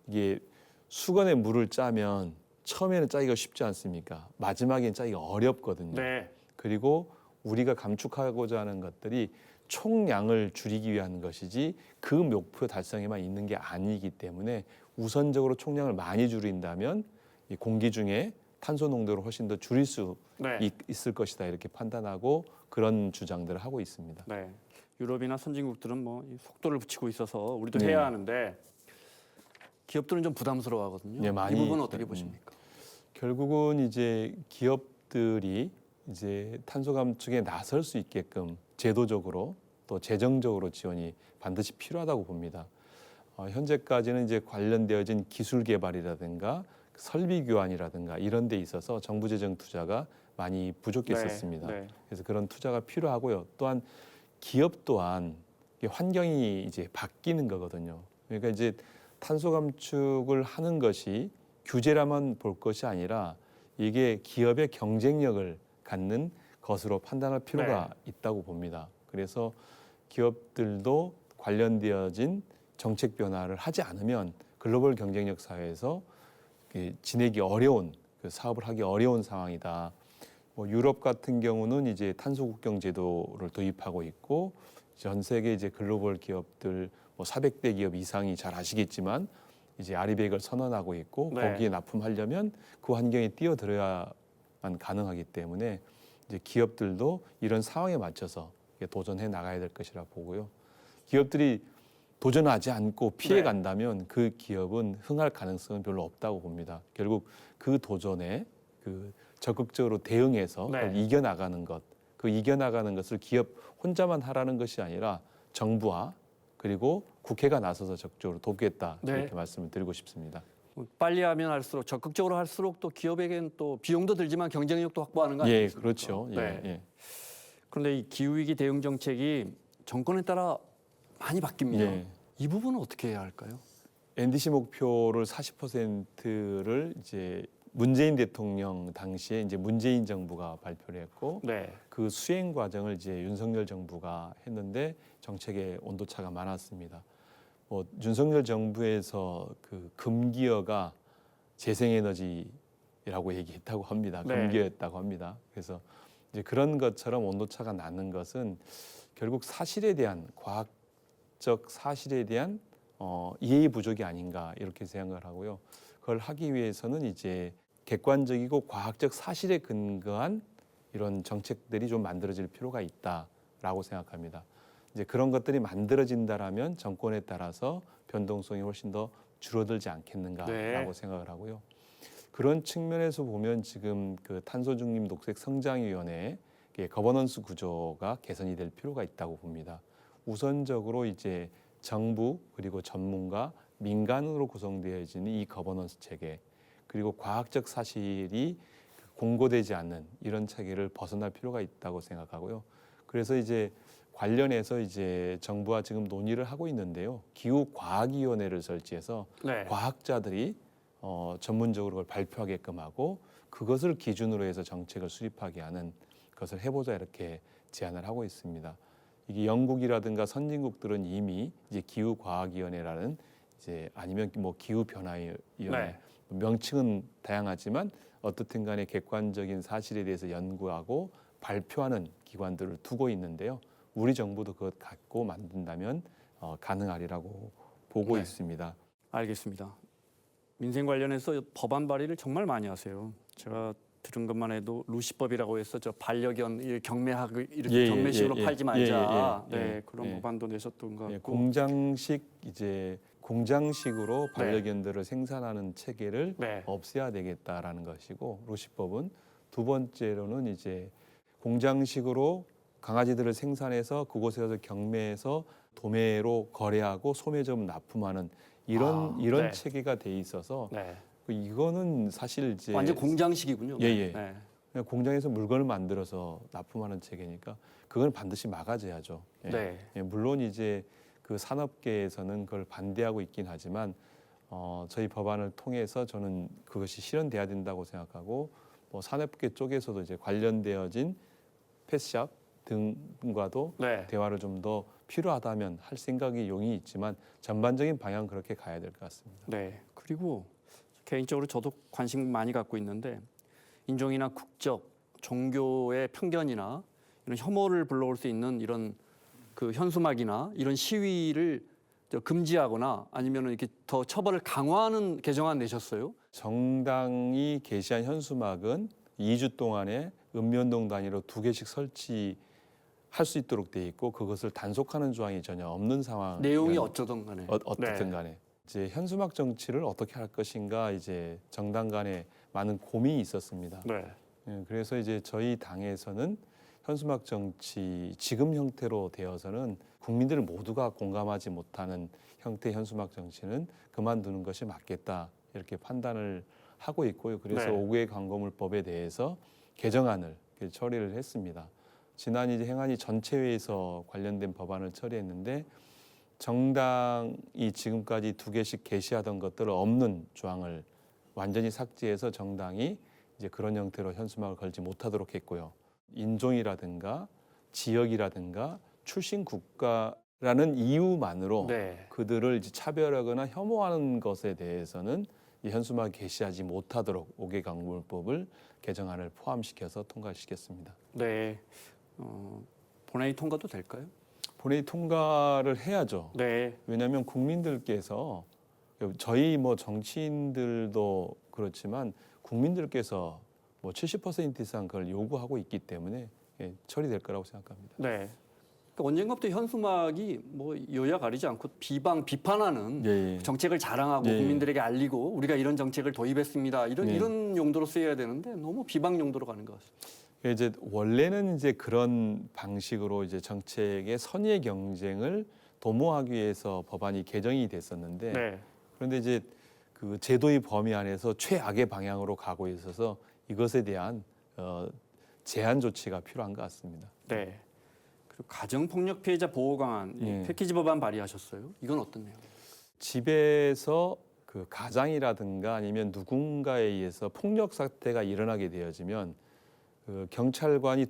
E: 이게 수건에 물을 짜면 처음에는 짜기가 쉽지 않습니까? 마지막엔 짜기가 어렵거든요.
A: 네.
E: 그리고 우리가 감축하고자 하는 것들이 총량을 줄이기 위한 것이지 그 목표 달성에만 있는 게 아니기 때문에 우선적으로 총량을 많이 줄인다면 이 공기 중에 탄소 농도를 훨씬 더 줄일 수
A: 네.
E: 있을 것이다 이렇게 판단하고 그런 주장들을 하고 있습니다.
A: 네. 유럽이나 선진국들은 뭐이 속도를 붙이고 있어서 우리도
E: 네.
A: 해야 하는데 기업들은 좀 부담스러워하거든요.
E: 네, 많이
A: 이 부분은 어떻게
E: 음.
A: 보십니까?
E: 결국은 이제 기업들이 이제 탄소 감축에 나설 수 있게끔 제도적으로 또 재정적으로 지원이 반드시 필요하다고 봅니다. 현재까지는 이제 관련되어진 기술 개발이라든가 설비 교환이라든가 이런 데 있어서 정부 재정 투자가 많이 부족했었습니다.
A: 네.
E: 그래서 그런 투자가 필요하고요. 또한 기업 또한 이게 환경이 이제 바뀌는 거거든요. 그러니까 이제 탄소 감축을 하는 것이 규제라만 볼 것이 아니라 이게 기업의 경쟁력을 갖는 것으로 판단할 필요가 있다고 봅니다. 그래서 기업들도 관련되어진 정책 변화를 하지 않으면 글로벌 경쟁력 사회에서 지내기 어려운 그 사업을 하기 어려운 상황이다. 뭐 유럽 같은 경우는 이제 탄소 국경 제도를 도입하고 있고 전 세계 이제 글로벌 기업들 뭐 400대 기업 이상이 잘 아시겠지만 이제 아리백을 선언하고 있고
A: 네.
E: 거기에 납품하려면 그 환경에 뛰어들어야만 가능하기 때문에 이제 기업들도 이런 상황에 맞춰서 도전해 나가야 될 것이라 보고요. 기업들이 도전하지 않고 피해
A: 네.
E: 간다면 그 기업은 흥할 가능성은 별로 없다고 봅니다. 결국 그 도전에 그 적극적으로 대응해서
A: 네.
E: 그걸 이겨나가는 것, 그 이겨나가는 것을 기업 혼자만 하라는 것이 아니라 정부와 그리고 국회가 나서서 적극적으로 돕겠다
A: 네.
E: 이렇게 말씀을 드리고 싶습니다.
A: 빨리 하면 할수록 적극적으로 할수록 또 기업에겐 또 비용도 들지만 경쟁력도 확보하는 거 아니겠습니까?
E: 예, 그렇죠. 예,
A: 네.
E: 예.
A: 그런데 이 기후위기 대응 정책이 정권에 따라 많이 바뀝니다.
E: 예.
A: 이 부분은 어떻게 해야 할까요?
E: NDC 목표를 40%를 이제 문재인 대통령 당시에 이제 문재인 정부가 발표를 했고
A: 네.
E: 그 수행 과정을 이제 윤석열 정부가 했는데 정책의 온도차가 많았습니다. 뭐 윤석열 정부에서 그 금기어가 재생에너지라고 얘기했다고 합니다.
A: 네.
E: 금기어였다고 합니다. 그래서 이제 그런 것처럼 온도차가 나는 것은 결국 사실에 대한 과학적 사실에 대한 이해 부족이 아닌가 이렇게 생각을 하고요. 그걸 하기 위해서는 이제 객관적이고 과학적 사실에 근거한 이런 정책들이 좀 만들어질 필요가 있다라고 생각합니다. 이제 그런 것들이 만들어진다라면 정권에 따라서 변동성이 훨씬 더 줄어들지 않겠는가라고
A: 네.
E: 생각을 하고요. 그런 측면에서 보면 지금 그 탄소 중립 녹색 성장위원회의 거버넌스 구조가 개선이 될 필요가 있다고 봅니다. 우선적으로 이제 정부 그리고 전문가 민간으로 구성되어지는 이 거버넌스 체계 그리고 과학적 사실이 공고되지 않는 이런 체계를 벗어날 필요가 있다고 생각하고요. 그래서 이제 관련해서 이제 정부와 지금 논의를 하고 있는데요. 기후과학위원회를 설치해서
A: 네.
E: 과학자들이 전문적으로 그걸 발표하게끔 하고 그것을 기준으로 해서 정책을 수립하게 하는 것을 해보자 이렇게 제안을 하고 있습니다. 이게 영국이라든가 선진국들은 이미 이제 기후과학위원회라는 이제 아니면 뭐 기후변화위원회
A: 네.
E: 명칭은 다양하지만 어떻든 간에 객관적인 사실에 대해서 연구하고 발표하는 기관들을 두고 있는데요. 우리 정부도 그것 갖고 만든다면 가능하리라고 보고
A: 네.
E: 있습니다.
A: 알겠습니다. 민생 관련해서 법안 발의를 정말 많이 하세요. 제가 들은 것만 해도 루시법이라고 해서 저 반려견 경매하고 이렇게
E: 예, 예,
A: 경매식으로
E: 예,
A: 팔지
E: 예,
A: 말자.
E: 예, 예,
A: 네,
E: 예,
A: 그런
E: 예.
A: 법안도 내셨던 것
E: 예,
A: 같고.
E: 공장식으로 반려견들을 생산하는 체계를
A: 네.
E: 없애야 되겠다라는 것이고 루시법은 두 번째로는 이제 공장식으로 강아지들을 생산해서 그곳에서 경매해서 도매로 거래하고 소매점 납품하는 이런
A: 네.
E: 체계가 돼 있어서
A: 네.
E: 이거는 사실 이제
A: 완전 공장식이군요.
E: 예, 예.
A: 네.
E: 그냥 공장에서 물건을 만들어서 납품하는 체계니까 그건 반드시 막아줘야죠. 예.
A: 네.
E: 예, 물론 이제 그 산업계에서는 그걸 반대하고 있긴 하지만 저희 법안을 통해서 저는 그것이 실현돼야 된다고 생각하고 뭐 산업계 쪽에서도 이제 관련되어진 펫샵 등과도
A: 네.
E: 대화를 좀 더 필요하다면 할 생각이 용이 있지만 전반적인 방향은 그렇게 가야 될 것 같습니다.
A: 네. 그리고 개인적으로 저도 관심 많이 갖고 있는데 인종이나 국적, 종교의 편견이나 이런 혐오를 불러올 수 있는 이런 그 현수막이나 이런 시위를 금지하거나 아니면 이렇게 더 처벌을 강화하는 개정안 내셨어요?
E: 정당이 게시한 현수막은 2주 동안에 읍면동 단위로 2개씩 설치할 수 있도록 돼 있고 그것을 단속하는 조항이 전혀 없는 상황.
A: 내용이 어쩌든 간에.
E: 어떻든
A: 네.
E: 간에 이제 현수막 정치를 어떻게 할 것인가 이제 정당 간에 많은 고민이 있었습니다.
A: 네.
E: 예, 그래서 이제 저희 당에서는 현수막 정치 지금 형태로 되어서는 국민들 모두가 공감하지 못하는 형태의 현수막 정치는 그만두는 것이 맞겠다 이렇게 판단을 하고 있고요. 그래서
A: 네.
E: 5개 광고물법에 대해서 개정안을 처리를 했습니다. 지난 이제 행안위 전체회에서 관련된 법안을 처리했는데 정당이 지금까지 2개씩 게시하던 것들을 없는 조항을 완전히 삭제해서 정당이 이제 그런 형태로 현수막을 걸지 못하도록 했고요. 인종이라든가 지역이라든가 출신 국가라는 이유만으로
A: 네.
E: 그들을 이제 차별하거나 혐오하는 것에 대해서는 이 현수막 게시하지 못하도록 5개 광고물법을 개정안을 포함시켜서 통과시켰습니다.
A: 네. 본회의 통과도 될까요?
E: 본회의 통과를 해야죠.
A: 네.
E: 왜냐하면 국민들께서 저희 뭐 정치인들도 그렇지만 국민들께서 뭐 70% 이상 그걸 요구하고 있기 때문에 처리될 거라고 생각합니다.
A: 네. 그러니까 언젠가부터 현수막이 뭐 여야 가리지 않고 비판하는
E: 예, 예.
A: 정책을 자랑하고
E: 예, 예.
A: 국민들에게 알리고 우리가 이런 정책을 도입했습니다.
E: 예.
A: 이런 용도로 쓰여야 되는데 너무 비방 용도로 가는 것 같습니다.
E: 이제 원래는 이제 그런 방식으로 이제 정책의 선의 경쟁을 도모하기 위해서 법안이 개정이 됐었는데
A: 네.
E: 그런데 이제 그 제도의 범위 안에서 최악의 방향으로 가고 있어서 이것에 대한 제한 조치가 필요한 것 같습니다.
A: 네. 그리고 가정폭력 피해자 보호 강안
E: 예.
A: 패키지 법안 발의하셨어요. 이건 어떤 내용?
E: 집에서 그 가장이라든가 아니면 누군가에 의해서 폭력 사태가 일어나게 되어지면 그 경찰관이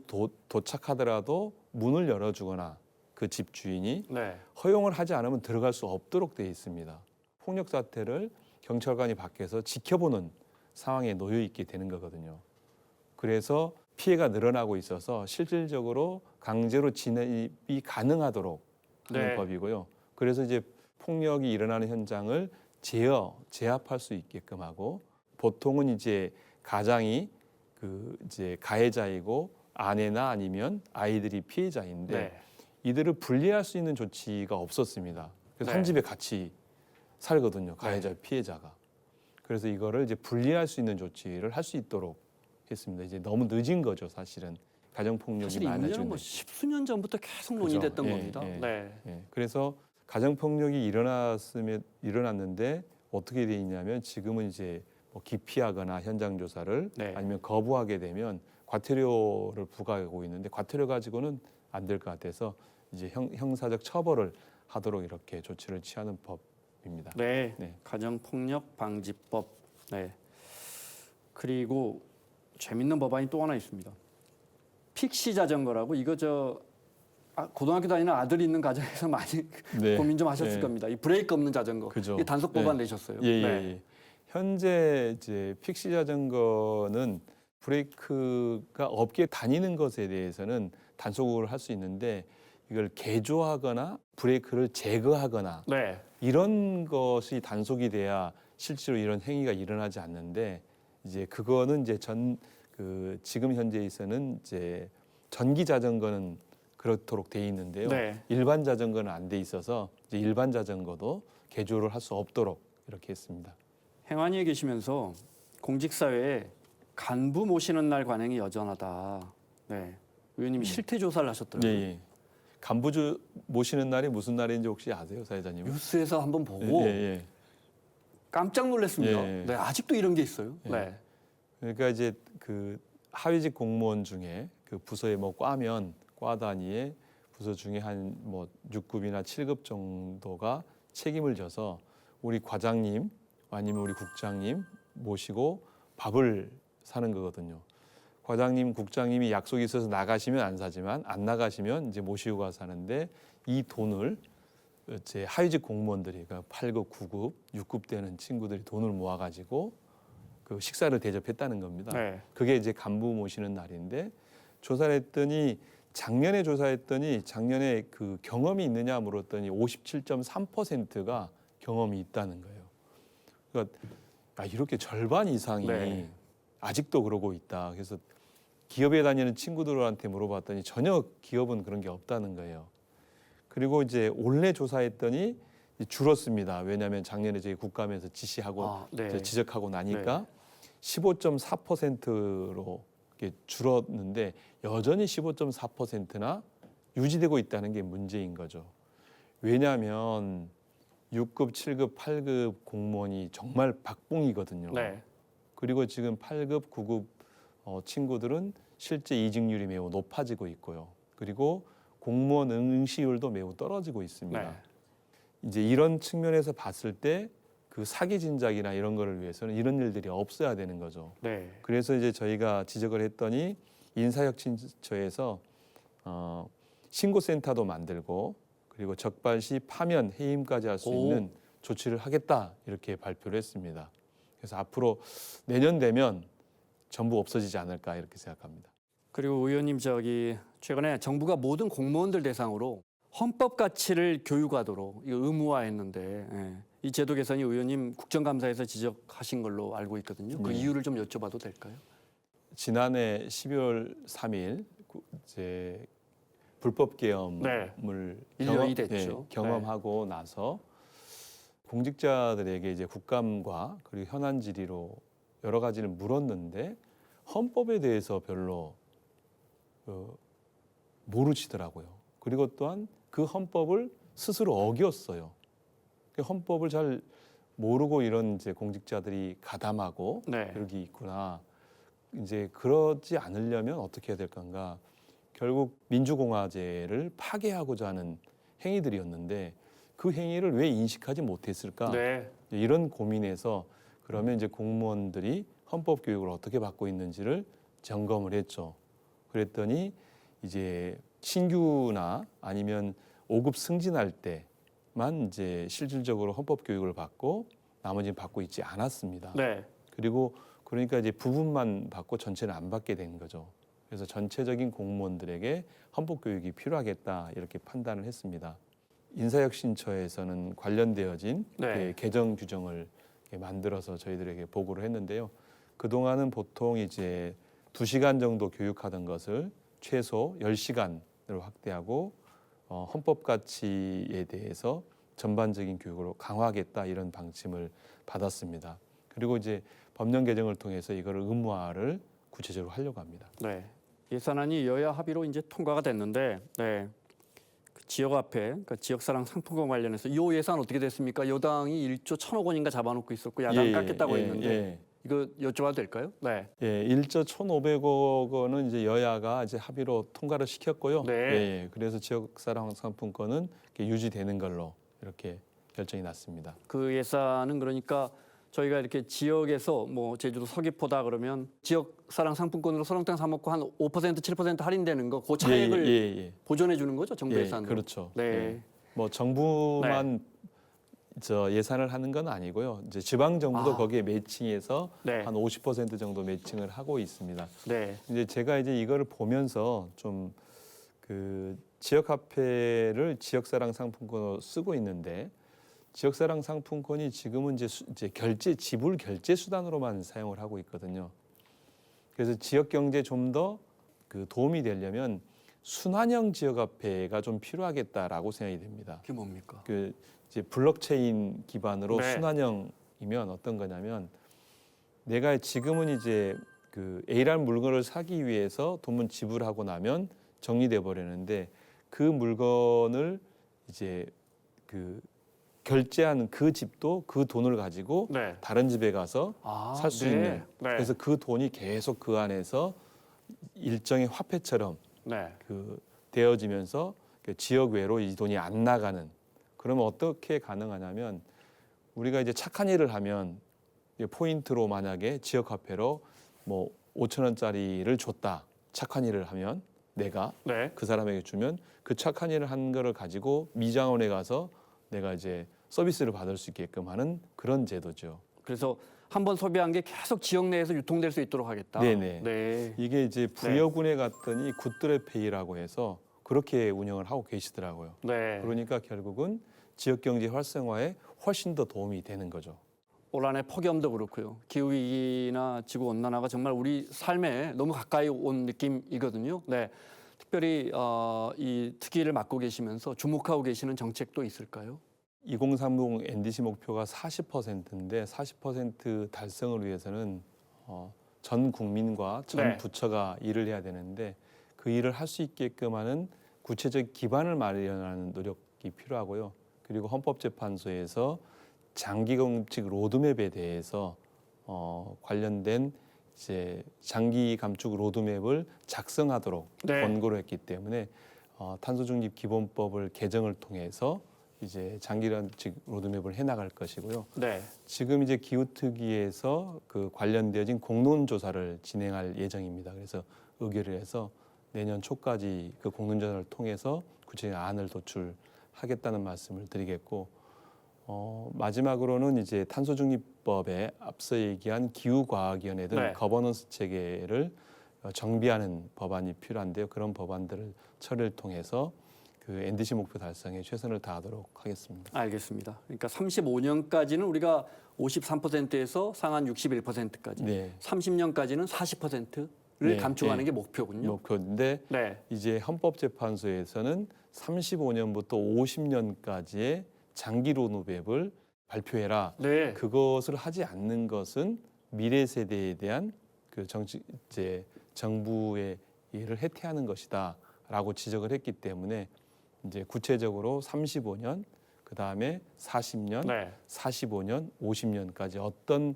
E: 도착하더라도 문을 열어주거나 그 집 주인이
A: 네.
E: 허용을 하지 않으면 들어갈 수 없도록 되어 있습니다. 폭력 사태를 경찰관이 밖에서 지켜보는 상황에 놓여 있게 되는 거거든요. 그래서 피해가 늘어나고 있어서 실질적으로 강제로 진입이 가능하도록 하는
A: 네.
E: 법이고요. 그래서 이제 폭력이 일어나는 현장을 제압할 수 있게끔 하고 보통은 이제 가장이 그 이제 가해자이고 아내나 아니면 아이들이 피해자인데
A: 네.
E: 이들을 분리할 수 있는 조치가 없었습니다. 그래서
A: 네.
E: 한 집에 같이 살거든요. 가해자, 피해자가. 그래서 이거를 이제 분리할 수 있는 조치를 할 수 있도록 했습니다. 이제 너무 늦은 거죠, 사실은. 가정폭력이
A: 사실 이 문제는
E: 많아지는.
A: 뭐 십수년 전부터 계속
E: 그죠.
A: 논의됐던
E: 예,
A: 겁니다.
E: 예.
A: 네.
E: 예, 그래서 가정폭력이 일어났는데 어떻게 돼 있냐면 지금은 이제 뭐 기피하거나 현장 조사를
A: 네.
E: 아니면 거부하게 되면 과태료를 부과하고 있는데 과태료 가지고는 안 될 것 같아서 이제 형사적 처벌을 하도록 이렇게 조치를 취하는 법입니다.
A: 네.
E: 네.
A: 가정폭력 방지법. 네. 그리고 재밌는 법안이 또 하나 있습니다. 픽시 자전거라고 이거 고등학교 다니는 아들이 있는 가정에서 많이
E: 네.
A: 고민 좀 하셨을
E: 네.
A: 겁니다. 이 브레이크 없는 자전거.
E: 그죠.
A: 이 단속 법안
E: 네.
A: 내셨어요.
E: 예, 예,
A: 네.
E: 예. 현재 이제 픽시 자전거는 브레이크가 없게 다니는 것에 대해서는 단속을 할 수 있는데 이걸 개조하거나 브레이크를 제거하거나
A: 네.
E: 이런 것이 단속이 돼야 실제로 이런 행위가 일어나지 않는데 이제 그거는 이제 지금 현재에서는 이제 전기 자전거는 그렇도록 돼 있는데요.
A: 네.
E: 일반 자전거는 안 돼 있어서 이제 일반 자전거도 개조를 할 수 없도록 이렇게 했습니다.
A: 행안위에 계시면서 공직사회에 간부 모시는 날 관행이 여전하다. 네. 의원님이 실태 조사를 하셨더라고요.
E: 예, 예. 간부주 모시는 날이 무슨 날인지 혹시 아세요, 사회자님?
A: 뉴스에서 한번 보고
E: 예, 예.
A: 깜짝 놀랐습니다.
E: 예, 예.
A: 네, 아직도 이런 게 있어요.
E: 예.
A: 네.
E: 그러니까 이제 그 하위직 공무원 중에 그 부서에 뭐 과면 과 단위의 부서 중에 한 뭐 6급이나 7급 정도가 책임을 져서 우리 과장님 아니면 우리 국장님 모시고 밥을 사는 거거든요. 과장님, 국장님이 약속이 있어서 나가시면 안 사지만 안 나가시면 이제 모시고 가서 사는데 이 돈을 이제 하위직 공무원들이 그러니까 8급, 9급, 6급 되는 친구들이 돈을 모아가지고 그 식사를 대접했다는 겁니다.
A: 네.
E: 그게 이제 간부 모시는 날인데 조사를 했더니 작년에 그 경험이 있느냐 물었더니 57.3%가 경험이 있다는 거예요. 그러니까 이렇게 절반 이상이
A: 네.
E: 아직도 그러고 있다. 그래서 기업에 다니는 친구들한테 물어봤더니 전혀 기업은 그런 게 없다는 거예요. 그리고 이제 올해 조사했더니 줄었습니다. 왜냐하면 작년에 저희 국감에서 지시하고
A: 네.
E: 지적하고 나니까 15.4%로 줄었는데 여전히 15.4%나 유지되고 있다는 게 문제인 거죠. 왜냐하면 6급, 7급, 8급 공무원이 정말 박봉이거든요.
A: 네.
E: 그리고 지금 8급, 9급 친구들은 실제 이직률이 매우 높아지고 있고요. 그리고 공무원 응시율도 매우 떨어지고 있습니다.
A: 네.
E: 이제 이런 측면에서 봤을 때 그 사기 진작이나 이런 거를 위해서는 이런 일들이 없어야 되는 거죠.
A: 네.
E: 그래서 이제 저희가 지적을 했더니 인사혁신처에서 신고센터도 만들고 그리고 적발시 파면 해임까지 할 수 있는 조치를 하겠다 이렇게 발표를 했습니다. 그래서 앞으로 내년 되면 전부 없어지지 않을까 이렇게 생각합니다.
A: 그리고 의원님 최근에 정부가 모든 공무원들 대상으로 헌법 가치를 교육하도록 이거 의무화했는데 이 제도 개선이 의원님 국정감사에서 지적하신 걸로 알고 있거든요. 그
E: 네.
A: 이유를 좀 여쭤봐도 될까요?
E: 지난해 12월 3일 이제 불법 계엄을
A: 1년이 됐죠.
E: 경험하고 나서 공직자들에게 이제 국감과 그리고 현안 질의로 여러 가지를 물었는데 헌법에 대해서 별로 모르시더라고요. 그리고 또한 그 헌법을 스스로 어겼어요. 헌법을 잘 모르고 이런 이제 공직자들이 가담하고
A: 네.
E: 여기 있구나. 이제 그러지 않으려면 어떻게 해야 될 건가? 결국 민주공화제를 파괴하고자 하는 행위들이었는데 그 행위를 왜 인식하지 못했을까?
A: 네.
E: 이런 고민에서 그러면 이제 공무원들이 헌법 교육을 어떻게 받고 있는지를 점검을 했죠. 그랬더니 이제 신규나 아니면 5급 승진할 때만 이제 실질적으로 헌법 교육을 받고 나머지는 받고 있지 않았습니다.
A: 네.
E: 그리고 그러니까 이제 부분만 받고 전체는 안 받게 된 거죠. 그래서 전체적인 공무원들에게 헌법 교육이 필요하겠다 이렇게 판단을 했습니다. 인사혁신처에서는 관련되어진
A: 네.
E: 개정 규정을 만들어서 저희들에게 보고를 했는데요. 그동안은 보통 이제 2시간 정도 교육하던 것을 최소 10시간으로 확대하고 헌법 가치에 대해서 전반적인 교육으로 강화하겠다 이런 방침을 받았습니다. 그리고 이제 법령 개정을 통해서 이거를 의무화를 구체적으로 하려고 합니다.
A: 네. 예산안이 여야 합의로 이제 통과가 됐는데, 네. 그 지역 화폐, 그러니까 지역사랑 상품권 관련해서 이 예산 어떻게 됐습니까? 여당이 1조 1,000억 원인가 잡아놓고 있었고 야당 깎겠다고 했는데 이거 여쭤봐도 될까요? 네.
E: 1조 1,500억 원은 이제 여야가 이제 합의로 통과를 시켰고요.
A: 네.
E: 그래서 지역사랑 상품권은 유지되는 걸로 이렇게 결정이 났습니다.
A: 그 예산은 그러니까 저희가 이렇게 지역에서 뭐 제주도 서귀포다 그러면 지역 사랑 상품권으로 설렁탕 사 먹고 한 5% 7% 할인되는 거 그 차액을 보존해 주는 거죠 정부 예산으로.
E: 그렇죠.
A: 네.
E: 뭐 정부만 예산을 하는 건 아니고요. 이제 지방 정부도
A: 아.
E: 거기에 매칭해서
A: 네.
E: 한 50% 정도 매칭을 하고 있습니다.
A: 네.
E: 이제 제가 이제 이거를 보면서 좀 그 지역 화폐를 지역사랑 상품권으로 쓰고 있는데 지역사랑 상품권이 지금은 이제 지불 결제 수단으로만 사용을 하고 있거든요. 그래서 지역 경제에 좀 더 그 도움이 되려면 순환형 지역 화폐가 좀 필요하겠다라고 생각이 됩니다.
A: 그게 뭡니까?
E: 그 이제 블록체인 기반으로
A: 네.
E: 순환형이면 어떤 거냐면 내가 지금은 이제 그 A라는 물건을 사기 위해서 돈을 지불하고 나면 정리돼 버리는데 그 물건을 이제 그 결제하는 그 집도 그 돈을 가지고
A: 네.
E: 다른 집에 가서
A: 아,
E: 살 수
A: 네.
E: 있는
A: 네.
E: 그래서 그 돈이 계속 그 안에서 일정의 화폐처럼
A: 네.
E: 그 되어지면서 그 지역 외로 이 돈이 안 나가는 그러면 어떻게 가능하냐면 우리가 이제 착한 일을 하면 이제 포인트로 만약에 지역 화폐로 뭐 5천 원짜리를 줬다 착한 일을 하면 내가
A: 네.
E: 그 사람에게 주면 그 착한 일을 한 거를 가지고 미장원에 가서 내가 이제 서비스를 받을 수 있게끔 하는 그런 제도죠.
A: 그래서 한 번 소비한 게 계속 지역 내에서 유통될 수 있도록 하겠다.
E: 네네.
A: 네.
E: 이게 이제 부여군에 갔더니 굿드레페이라고 해서 그렇게 운영을 하고 계시더라고요.
A: 네.
E: 그러니까 결국은 지역 경제 활성화에 훨씬 더 도움이 되는 거죠.
A: 올 한해 폭염도 그렇고요. 기후 위기나 지구 온난화가 정말 우리 삶에 너무 가까이 온 느낌이거든요. 네. 특별히 이 특위를 맡고 계시면서 주목하고 계시는 정책도 있을까요?
E: 2030 NDC 목표가 40%인데 40% 달성을 위해서는 전 국민과 전
A: 네.
E: 부처가 일을 해야 되는데 그 일을 할 수 있게끔 하는 구체적 기반을 마련하는 노력이 필요하고요. 그리고 헌법재판소에서 장기 감축 로드맵에 대해서 관련된 이제 장기 감축 로드맵을 작성하도록
A: 네.
E: 권고를 했기 때문에 탄소중립 기본법을 개정을 통해서 이제 장기 감축 로드맵을 해나갈 것이고요.
A: 네.
E: 지금 이제 기후특위에서 그 관련되어진 공론 조사를 진행할 예정입니다. 그래서 의결을 해서 내년 초까지 그 공론 조사를 통해서 구체적인 안을 도출하겠다는 말씀을 드리겠고 마지막으로는 이제 탄소중립법에 앞서 얘기한 기후과학위원회 등
A: 네.
E: 거버넌스 체계를 정비하는 법안이 필요한데요. 그런 법안들을 처리를 통해서 그 NDC 목표 달성에 최선을 다하도록 하겠습니다.
A: 알겠습니다. 그러니까 35년까지는 우리가 53%에서 상한 61%까지,
E: 네.
A: 30년까지는 40%를
E: 네,
A: 감축하는
E: 네.
A: 게 목표군요.
E: 목표인데
A: 네.
E: 이제 헌법재판소에서는 35년부터 50년까지의 장기 로드맵을 발표해라.
A: 네.
E: 그것을 하지 않는 것은 미래 세대에 대한 그 정부의 일을 해태하는 것이다라고 지적을 했기 때문에 이제 구체적으로 35년, 그 다음에 40년,
A: 네.
E: 45년, 50년까지 어떤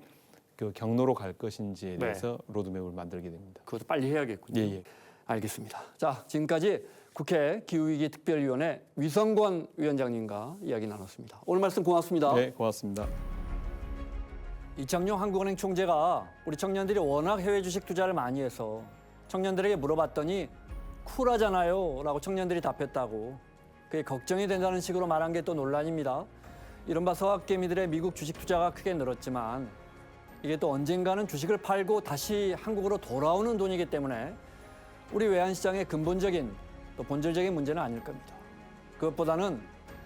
E: 그 경로로 갈 것인지에
A: 네.
E: 대해서 로드맵을 만들게 됩니다.
A: 그것도 빨리 해야겠군요.
E: 예, 예.
A: 알겠습니다. 자, 지금까지 국회 기후위기 특별위원회 위성권 위원장님과 이야기 나눴습니다. 오늘 말씀 고맙습니다.
E: 네, 고맙습니다.
A: 이창용 한국은행 총재가 우리 청년들이 워낙 해외 주식 투자를 많이 해서 청년들에게 물어봤더니 쿨하잖아요 라고 청년들이 답했다고 그게 걱정이 된다는 식으로 말한 게 또 논란입니다. 이른바 서학개미들의 미국 주식 투자가 크게 늘었지만 이게 또 언젠가는 주식을 팔고 다시 한국으로 돌아오는 돈이기 때문에 우리 외환시장의 근본적인 또 본질적인 문제는 아닐 겁니다. 그것보다는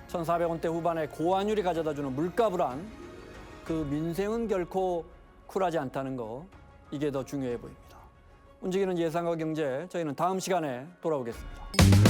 A: 1,400원대 후반의 고환율이 가져다주는 물가 불안, 그 민생은 결코 쿨하지 않다는 거, 이게 더 중요해 보입니다. 움직이는 예상과 경제, 저희는 다음 시간에 돌아오겠습니다.